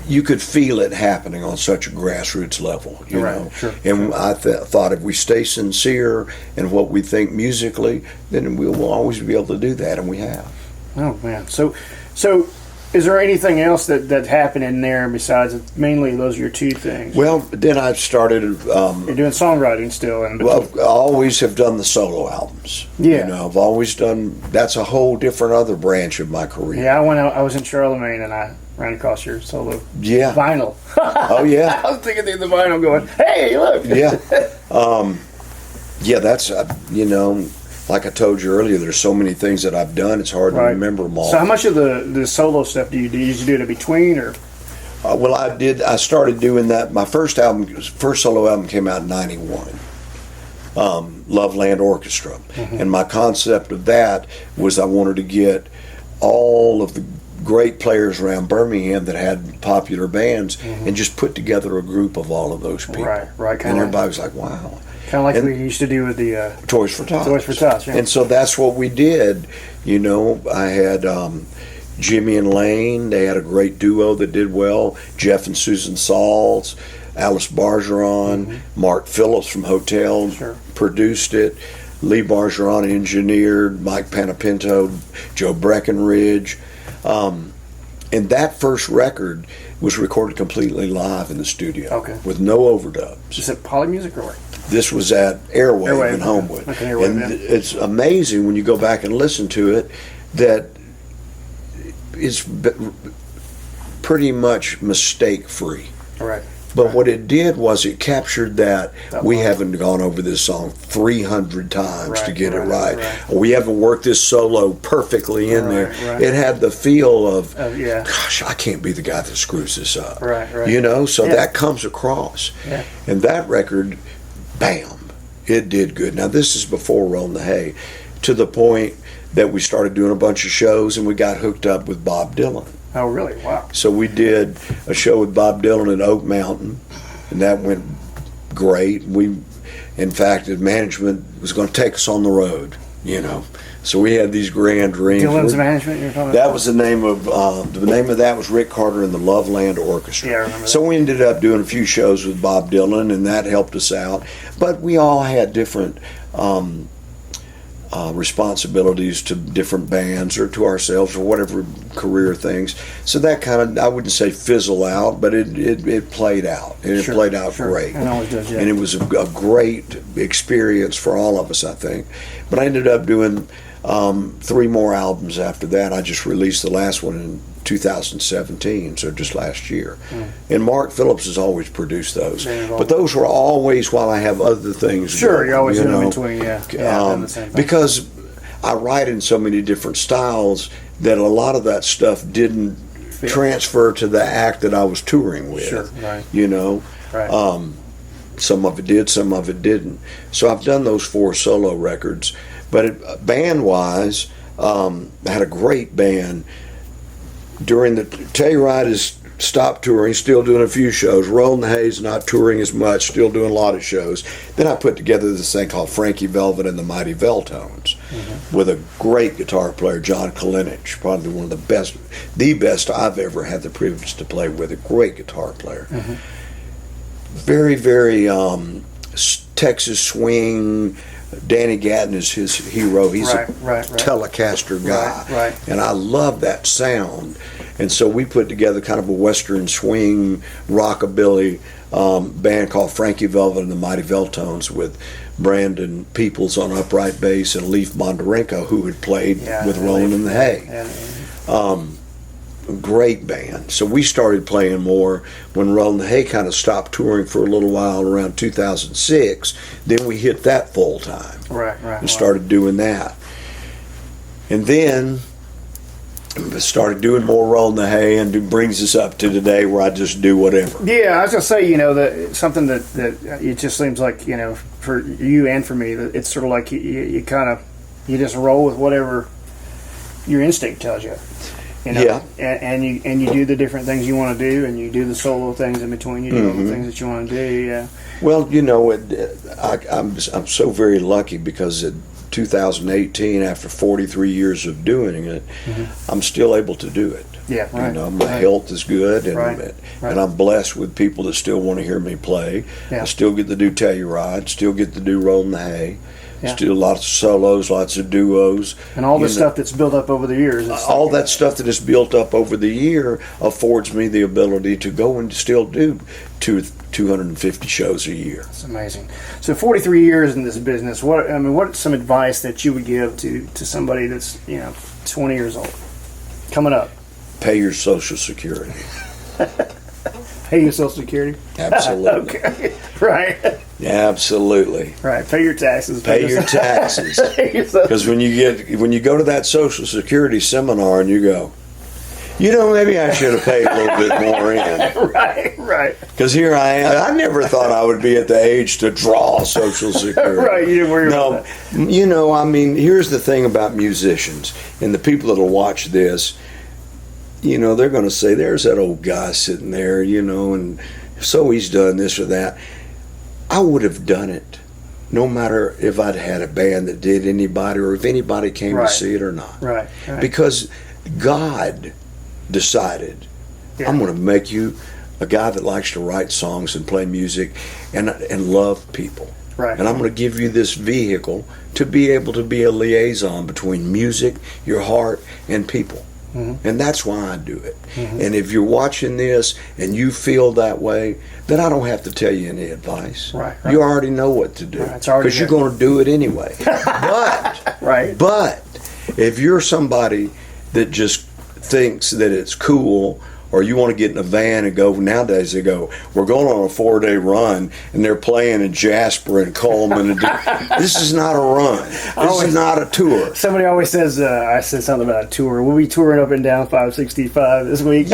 you could feel it happening on such a grassroots level, you know. Sure. And I thought if we stay sincere in what we think musically, then we'll always be able to do that, and we have. Oh, man. So is there anything else that happened in there besides mainly those are your two things? Well, then I started. You're doing songwriting still, well, I always have done the solo albums. Yeah, I've always done. That's a whole different other branch of my career. Yeah, I was in Charlemagne and I ran across your solo vinyl. Oh yeah. I was thinking through the vinyl, going, "Hey, look." Yeah. That's like I told you earlier, there's so many things that I've done, it's hard to remember them all. So how much of the solo stuff do you do? You usually do it in between, or? I started doing that. My first solo album came out in '91. Loveland Orchestra. Mm-hmm. And my concept of that was I wanted to get all of the great players around Birmingham that had popular bands and just put together a group of all of those people. Right. And everybody was like, wow. Kind of like we used to do with the Toys for Tots. Toys for Tots, yeah. And so that's what we did. I had Jimmy and Lane. They had a great duo that did well. Jeff and Susan Sauls, Alice Bargeron, Mark Phillips from Hotel produced it. Lee Bargeron engineered, Mike Panapinto, Joe Breckenridge. And that first record was recorded completely live in the studio with no overdubs. Is it Polymusic or what? This was at Airwave in Homewood. Okay, Airwave, and it's amazing when you go back and listen to it that it's pretty much mistake-free. Right. But what it did was it captured that we haven't gone over this song 300 times to get it right. Or we haven't worked this solo perfectly in there. It had the feel of, gosh, I can't be the guy that screws this up. So that comes across. Yeah. And that record, bam, it did good. Now, this is before Rollin' the Hay, to the point that we started doing a bunch of shows and we got hooked up with Bob Dylan. Oh, really? Wow. So we did a show with Bob Dylan at Oak Mountain, and that went great. In fact, the management was going to take us on the road, So we had these grand dreams. Dylan's management you're talking about? That was the name of that was Rick Carter and the Loveland Orchestra. Yeah, I remember So that. we ended up doing a few shows with Bob Dylan, and that helped us out. But we all had different responsibilities to different bands or to ourselves or whatever career things. So that kind of, I wouldn't say fizzle out, but it played out. And it played out great. It always does, yeah. And it was a great experience for all of us, I think. But I ended up doing 3 more albums after that. I just released the last one in 2017, so just last year. And Mark Phillips has always produced those. But those were always while I have other things going, you're always in between, the same thing. Because I write in so many different styles that a lot of that stuff didn't transfer to the act that I was touring with. Some of it did, some of it didn't. So I've done those 4 solo records. But band-wise, I had a great band. During the Telluride has stopped touring, still doing a few shows. Rollin' the Hay's not touring as much, still doing a lot of shows. Then I put together this thing called Frankie Velvet and the Mighty Veltones with a great guitar player, John Kalinich, probably one of the best I've ever had the privilege to play with. A great guitar player. Very, very Texas swing. Danny Gatton is his hero. He's a Telecaster guy. And I love that sound. And so we put together kind of a Western swing rockabilly band called Frankie Velvet and the Mighty Veltones, with Brandon Peoples on upright bass and Leif Bondarenko, who had played with Rollin' in the Hay. Great band. So we started playing more when Rollin' in the Hay kind of stopped touring for a little while around 2006. Then we hit that full time. And started doing that. And then started doing more Rollin' in the Hay, and it brings us up to today where I just do whatever. Yeah, I was gonna say, that something that it just seems like, for you and for me, that it's sort of like you just roll with whatever your instinct tells you. Yeah. And you do the different things you want to do, and you do the solo things in between. You do all the things that you want to do. Yeah. Well, I'm so very lucky because in 2018, after 43 years of doing it, I'm still able to do it. Yeah, right. My health is good, and I'm blessed with people that still want to hear me play. Yeah. I still get to do Telluride, still get to do Rollin' in the Hay. Yeah. Still lots of solos, lots of duos. And all the stuff that's built up over the years. All that stuff that is built up over the year affords me the ability to go and still do 250 shows a year. That's amazing. So 43 years in this business, what's some advice that you would give to somebody that's 20 years old, coming up? Pay your Social Security. Pay your Social Security? Absolutely. Okay. Right. Absolutely. Right. Pay your taxes. Pay your taxes. Because when you go to that Social Security seminar and you go, maybe I should have paid a little bit more in. Right. Because here I am. I never thought I would be at the age to draw Social Security. Right. You didn't worry about that. Here's the thing about musicians and the people that'll watch this. They're going to say, there's that old guy sitting there, and so he's done this or that. I would have done it no matter if I'd had a band that did anybody or if anybody came to see it or not. Right. Because God decided, I'm going to make you a guy that likes to write songs and play music and love people. Right. And I'm going to give you this vehicle to be able to be a liaison between music, your heart, and people. And that's why I do it. And if you're watching this and you feel that way, then I don't have to tell you any advice. Right. You already know what to do because you're going to do it anyway. But if you're somebody that just thinks that it's cool, or you want to get in a van and go, nowadays they go, we're going on a 4-day run, and they're playing in Jasper and Coleman. This is not a run. This is not a tour. Somebody always says, I said something about a tour. We'll be touring up and down 565 this week.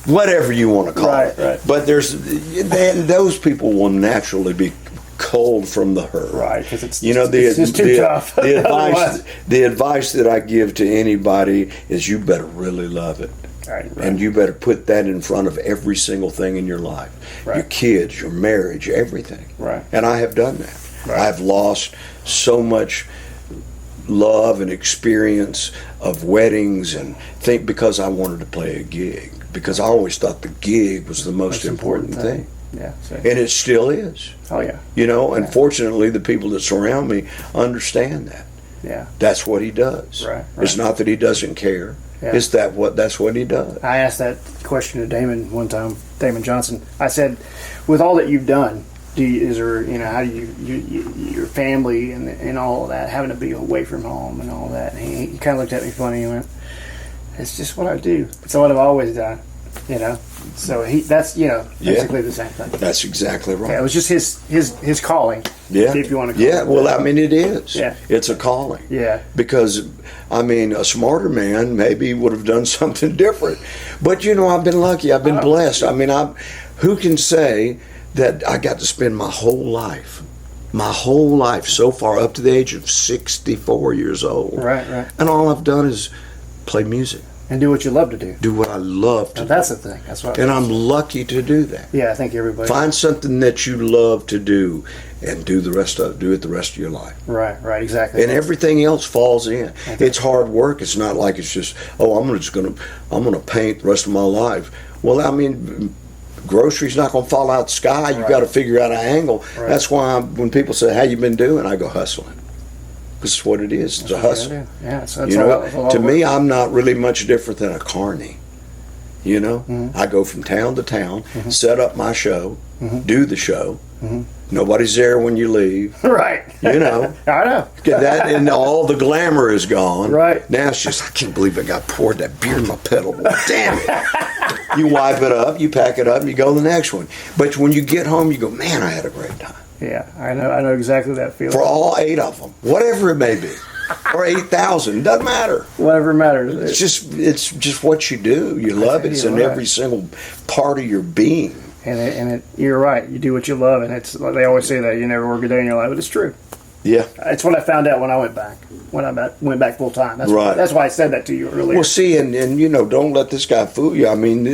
Whatever you want to call it. Right. But those people will naturally be cold from the hurt. Right, because it's just too tough. The advice that I give to anybody is you better really love it. Right. And you better put that in front of every single thing in your life. Your kids, your marriage, everything. Right. And I have done that. Right. I've lost so much love and experience of weddings because I wanted to play a gig. Because I always thought the gig was the most important thing. Yeah, and it still is. Oh yeah. And fortunately, the people that surround me understand that. Yeah. That's what he does. Right. It's not that he doesn't care. Yeah. It's that's what he does. I asked that question to Damon one time, Damon Johnson. I said, with all that you've done, how do you your family and all of that, having to be away from home and all that? And he kind of looked at me funny and went, "It's just what I do. It's what I've always done." So that's basically the same thing. That's exactly right. Yeah, it was just his calling. Yeah, if you want to call it. Yeah, well, it is. Yeah, it's a calling. Yeah, because a smarter man maybe would have done something different. But I've been lucky. I've been blessed. Who can say that I got to spend my whole life so far up to the age of 64 years old. Right. And all I've done is play music. And do what you love to do. Do what I love to do. That's the thing. That's what. And I'm lucky to do that. Yeah, I think everybody. Find something that you love to do, and do it the rest of your life. Right, exactly. And everything else falls in. Okay. It's hard work. It's not like it's just, I'm gonna paint the rest of my life. Well, groceries not gonna fall out the sky. You've got to figure out an angle. Right. That's why when people say, "How you been doing?" I go hustling. This is what it is. It's a hustle. Yeah, so that's You a know, lot to of me, work. I'm not really much different than a carny. You know, Mm-hmm. I go from town to town, set up my show, do the show. Mm-hmm. Nobody's there when you leave. Right. You know, I know. that and all the glamour is gone. Right. Now it's just, I can't believe I got poured that beer in my pedal board. Damn it. You wipe it up, you pack it up, and you go to the next one. But when you get home, you go, man, I had a great time. Yeah, I know exactly that feeling. For all 8 of them, whatever it may be. Or 8,000, doesn't matter. Whatever matters. It's just what you do. You love it. It's in every single part of your being. And you're right. You do what you love, and it's like they always say that you never work a day in your life, but it's true. Yeah. It's what I found out when I went back. When I went back full time. That's Right. That's why I said that to you earlier. Well, see, and you know, don't let this guy fool you. I mean,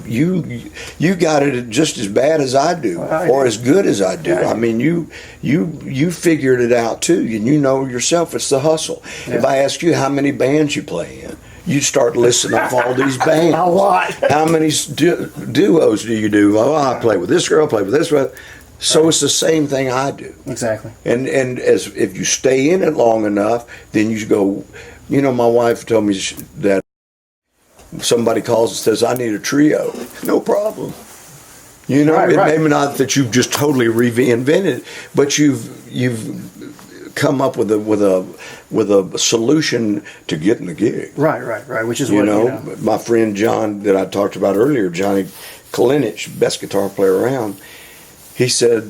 you got it just as bad as I do, or as good as I do. Yeah. I mean, you figured it out too, and you know yourself. It's the hustle. Yeah. If I ask you how many bands you play in, you start listing off all these bands. A lot. How many duos do you do? Oh, I play with this girl, play with this one. So it's the same thing I do. Exactly. And as if you stay in it long enough, then you go. You know, my wife told me that somebody calls and says, "I need a trio." No problem. You know, Right. maybe not that you've just totally reinvented, but you've come up with a solution to getting the gig. Right. Which is You what know, my friend John that I talked about earlier, Johnny Kalinich, best guitar player around. He said,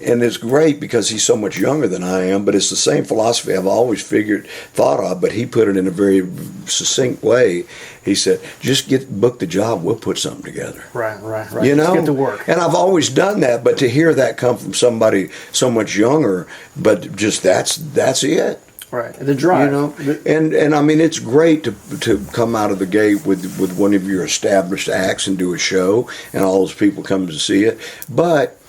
and it's great because he's so much younger than I am, but it's the same philosophy I've always thought of, but he put it in a very succinct way. He said, just book the job, we'll put something together. Right. You know? Let's get to work. And I've always done that, but to hear that come from somebody so much younger, but just that's it. Right. The drive. You know, and I mean, it's great to come out of the gate with one of your established acts and do a show, and all those people come to see it. But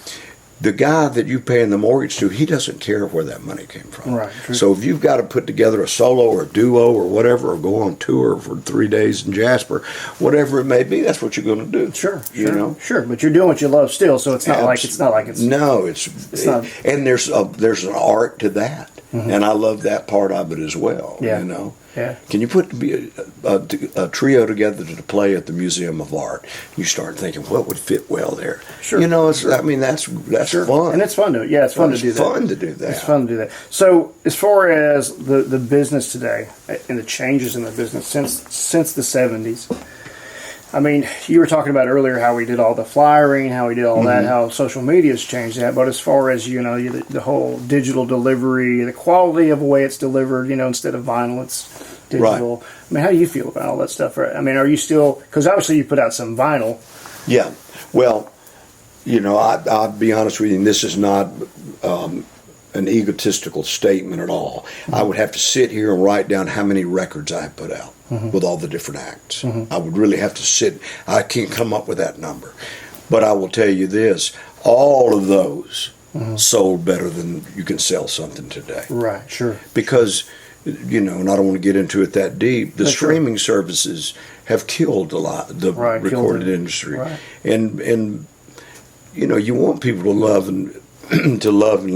the guy that you paying the mortgage to, he doesn't care where that money came from. Right. True. So if you've got to put together a solo or a duo or whatever, or go on tour for 3 days in Jasper, whatever it may be, that's what you're going to do. Sure. You know. Sure. But you're doing what you love still, so it's not like it's No, it's not. And there's an art to that. And I love that part of it as well. Yeah. You know. Yeah. Can you put a trio together to play at the Museum of Art? You start thinking, what would fit well there? Sure. You know, that's Sure. fun. And it's fun to it's fun to do that. It's fun to do that. It's fun to do that. So as far as the business today and the changes in the business since the 70s, I mean, you were talking about earlier how we did all the flyering, how we did all that, how social media has changed that. But as far as, you know, the whole digital delivery, the quality of the way it's delivered, you know, instead of vinyl, it's digital. Right. I mean, how do you feel about all that stuff? I mean, are you still, because obviously you put out some vinyl. Yeah. Well, you know, I'll be honest with you, and this is not an egotistical statement at all. I would have to sit here and write down how many records I put out with all the different acts. I would really have to sit. I can't come up with that number. But I will tell you this, all of those sold better than you can sell something today. Right, sure. Because, you know, and I don't want to get into it that deep, the streaming services have killed a lot, the recorded industry. Right. And you know, you want people to love and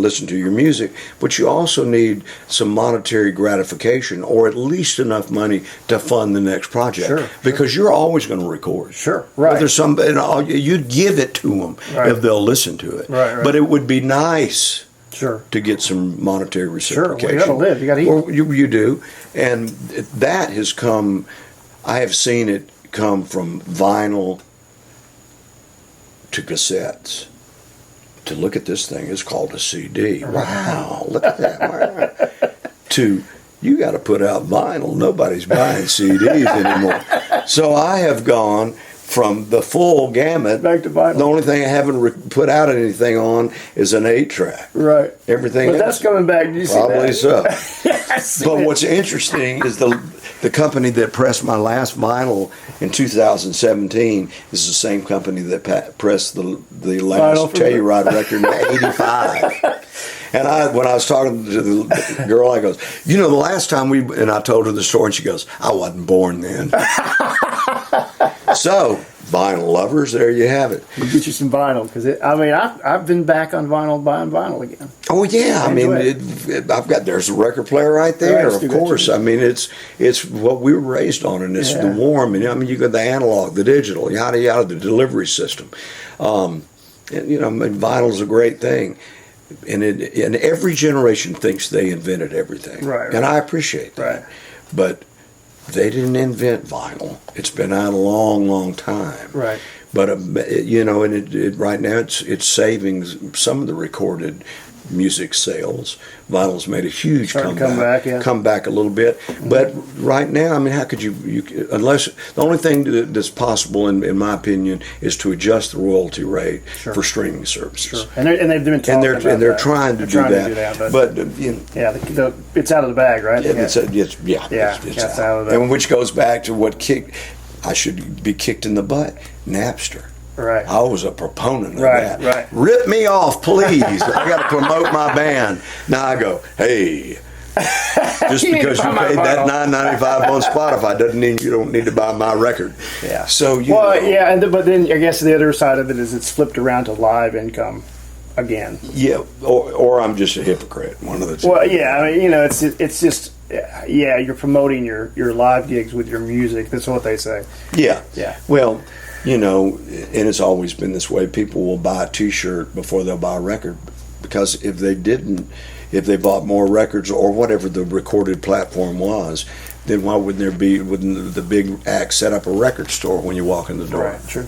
listen to your music, but you also need some monetary gratification, or at least enough money to fund the next project. Because you're always going to record. Sure, right. Whether you'd give it to them if they'll listen to it. Right. But it would be nice. Sure. To get some monetary reciprocation. Sure, well, you got to live. You got to eat. Well, you do, and that has come. I have seen it come from vinyl to cassettes. To look at this thing, it's called a CD. Wow, look at that. To you got to put out vinyl. Nobody's buying CDs anymore. So I have gone from the full gamut back to vinyl. The only thing I haven't put out anything on is an 8-track. Right. Everything but else, that's coming back. Do you see probably that? So. But what's interesting is the company that pressed my last vinyl in 2017 is the same company that pressed the last Telluride record in '85. And when I was talking to the girl, I goes, you know, the last time and I told her the story, and she goes, I wasn't born then. So vinyl lovers, there you have it. You get you some vinyl because I've been back on vinyl, buying vinyl again. Oh yeah, there's a record player right there. Of course, it's what we were raised on, and it's the warm. And you got the analog, the digital, yada yada, the delivery system. Vinyl's a great thing, and every generation thinks they invented everything, right. And I appreciate that, right. But they didn't invent vinyl. It's been out a long, long time. Right. But right now it's saving some of the recorded music sales. Vinyl's made a huge comeback. Come back a little bit. Mm-hmm. But right now, how could you unless the only thing that's possible, in my opinion, is to adjust the royalty rate for streaming services. Sure. And they've been talking about that. They're trying to do that. But it's out of the bag, right? It's out of the bag. And which goes back to I should be kicked in the butt. Napster. Right. I was a proponent of that. Right. Rip me off, please. I got to promote my band. Now I go, hey, just because you paid that $9.95 on Spotify doesn't mean you don't need to buy my record. Yeah. So but then I guess the other side of it is it's flipped around to live income again. Yeah. Or I'm just a hypocrite. One of the two. Well, yeah. It's just. Yeah, you're promoting your live gigs with your music. That's what they say. Yeah. Yeah. Well, and it's always been this way. People will buy a T-shirt before they'll buy a record, because if they bought more records or whatever the recorded platform was, then why wouldn't the big act set up a record store when you walk in the door? Right. True.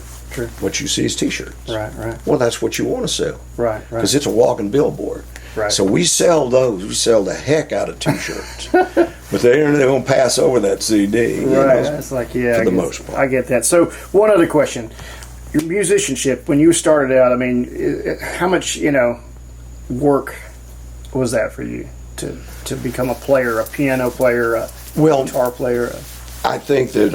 What you see is T-shirts. Right. Well, that's what you want to sell. Right. Because it's a walking billboard. Right. So we sell those. We sell the heck out of T-shirts, but they don't pass over that CD. Right. That's for the most part. I get that. So one other question: your musicianship when you started out. How much work was that for you to become a player, a piano player, a guitar player? I think that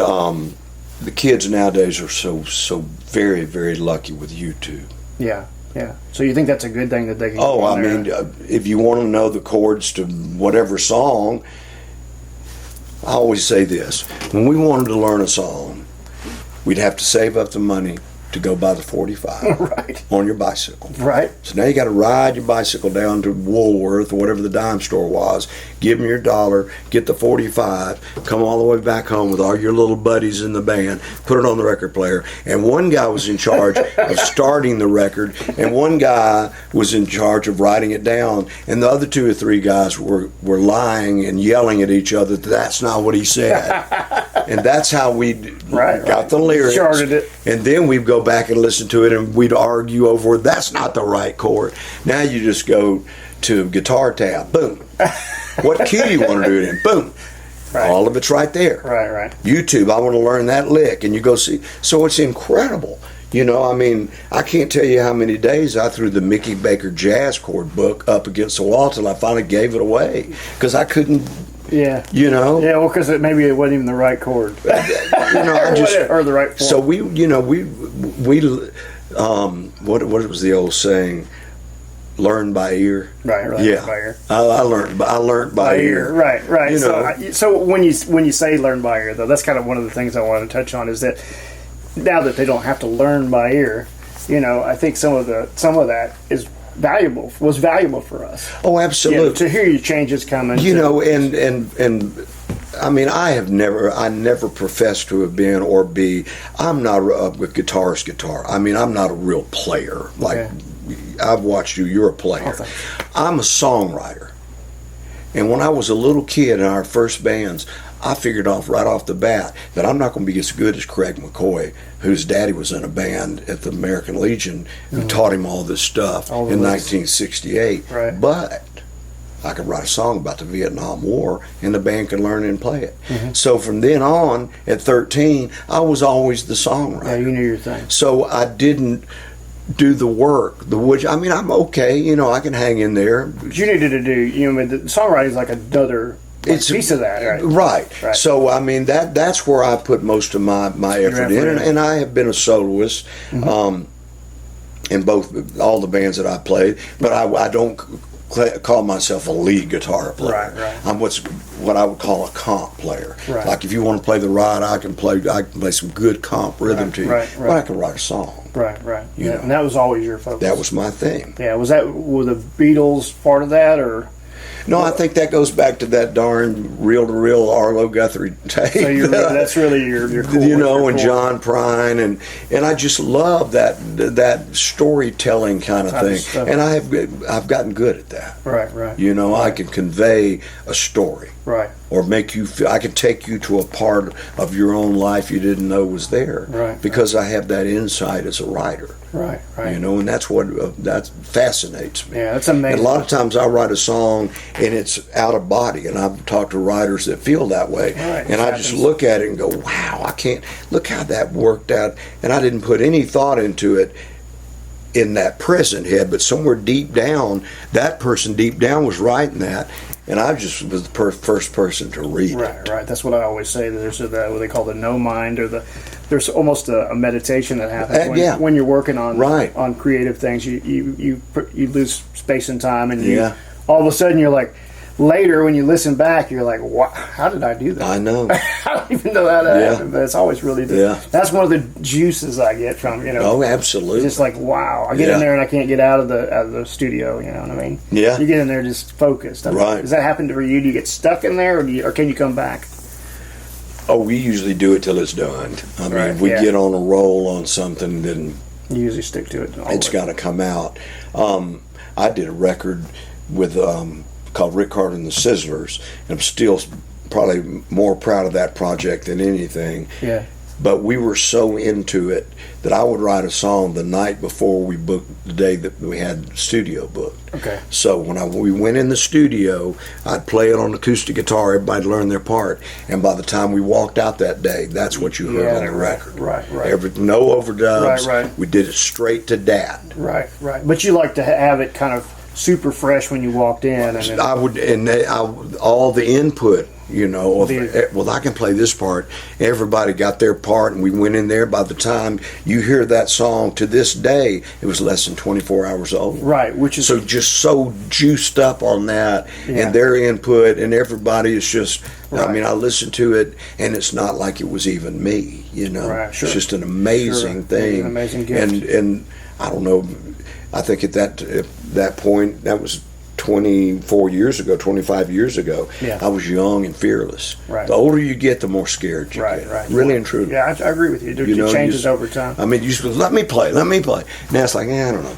the kids nowadays are so very, very lucky with YouTube. Yeah. Yeah. So you think that's a good thing that they can? If you want to know the chords to whatever song, I always say this: when we wanted to learn a song, we'd have to save up the money to go buy the 45 on your bicycle. Right. So now you got to ride your bicycle down to Woolworth or whatever the dime store was, give them your $1, get the 45, come all the way back home with all your little buddies in the band, put it on the record player. And one guy was in charge of starting the record, and one guy was in charge of writing it down, and the other 2 or 3 guys were lying and yelling at each other that that's not what he said. And that's how we got the lyrics. Charted it. And then we'd go back and listen to it, and we'd argue over that's not the right chord. Now you just go to guitar tab, boom. What key do you want to do it in? Boom. Right. All of it's right there. Right. YouTube, I want to learn that lick, and you go see. So it's incredible. I can't tell you how many days I threw the Mickey Baker jazz chord book up against the wall till I finally gave it away because I couldn't. Yeah. Yeah, well, because maybe it wasn't even the right chord. Or the right form. So we what was the old saying? Learn by ear. Right. Yeah. By ear. I learned by ear. Right. So when you say learn by ear, though, that's kind of one of the things I want to touch on is that now that they don't have to learn by ear, I think some of that was valuable for us. Oh, absolutely. To hear your changes coming. I never professed to have been or be. I'm not a guitarist. I'm not a real player. I've watched you. You're a player. I'm a songwriter. And when I was a little kid in our first bands, I figured right off the bat that I'm not going to be as good as Craig McCoy, whose daddy was in a band at the American Legion who taught him all this stuff in 1968. Right. But I could write a song about the Vietnam War, and the band could learn and play it. Mm-hmm. So from then on, at 13, I was always the songwriter. Yeah, you knew your thing. So I didn't do the work, I'm okay, I can hang in there. But you needed to do, the songwriting is like another piece of that, right? So that's where I put most of my effort in, and I have been a soloist in all the bands that I played, but I don't call myself a lead guitar player. Right. I'm what I would call a comp player. Right. Like if you want to play the ride, I can play some good comp rhythm to you. But I can write a song. Right. You know. And that was always your focus. That was my thing. Yeah. Were the Beatles part of that, or? No, I think that goes back to that darn reel-to-reel Arlo Guthrie tape. So that's really your core. You know, and John Prine, and I just love that storytelling kind of thing. Stuff. And I've gotten good at that. Right. You know, I can convey a story. Right. Or make you feel. I can take you to a part of your own life you didn't know was there. Right. Because I have that insight as a writer. Right. You know, and that's what that fascinates me. Yeah, that's amazing. And a lot of times I write a song and it's out of body, and I've talked to writers that feel that way, right. and I just look at it and go, "Wow, I can't look how that worked out," and I didn't put any thought into it in that present head, but somewhere deep down, that person deep down was writing that. And I just was the first person to read it. Right. That's what I always say. There's what they call the no mind, or there's almost a meditation that happens when you're working on creative things. You lose space and time, and all of a sudden you're like, later when you listen back, you're like, "What? How did I do that?" I know. I don't even know how that happened, but it's always really that's one of the juices I get from Oh, absolutely. Just like, wow, I get in there and I can't get out of the studio. You know what I mean? Yeah. You get in there just focused. Right. Does that happen to you? Do you get stuck in there, or can you come back? Oh, we usually do it till it's done. I mean, if we get on a roll on something, then you usually stick to it. It's got to come out. I did a record with called Rick Carter and the Sizzlers, and I'm still probably more proud of that project than anything. Yeah. But we were so into it that I would write a song the night before we booked the day that we had the studio booked. Okay. So when we went in the studio, I'd play it on acoustic guitar, everybody'd learn their part, and by the time we walked out that day, that's what you heard on the record. Right. No overdubs. Right. We did it straight to dat. Right. But you like to have it kind of super fresh when you walked in, and I would, all the input, you know, well, I can play this part. Everybody got their part, and we went in there. By the time you hear that song to this day, it was less than 24 hours old. Right, which is so just so juiced up on that, and their input, and everybody is just. I mean, I listened to it, and it's not like it was even me. You know, Sure. It's just an amazing thing, an amazing gift. And I don't know. I think at that point, that was 24 years ago, 25 years ago. Yeah. I was young and fearless. Right. The older you get, the more scared you get. Right. Really and truly. Yeah, I agree with you. It changes over time. I mean, you just go, let me play. Now it's like, I don't know.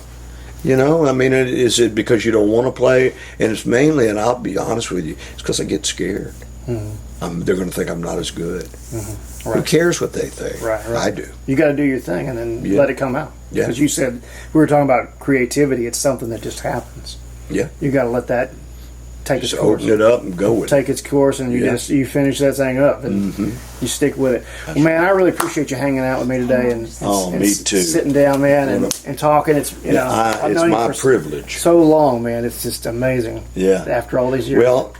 You know, I mean, is it because you don't want to play? And it's mainly, and I'll be honest with you, it's because I get scared. Mm-hmm. They're going to think I'm not as good. Mm-hmm. Right. Who cares what they think? Right. I do. You got to do your thing and then let it come out. Yeah. Because you said, we were talking about creativity. It's something that just happens. Yeah. You got to let that take its course. Open it up and go with it. Take its course, and you finish that thing up, and you stick with it. Well, man, I really appreciate you hanging out with me today, and me too. Sitting down, man, and talking. It's I've known my you for privilege. So long, man. It's just amazing. Yeah. After all these years. Well,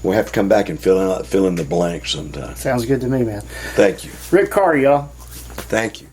we'll have to come back and fill in the blanks sometime. Sounds good to me, man. Thank you, Rick Carter, y'all. Thank you.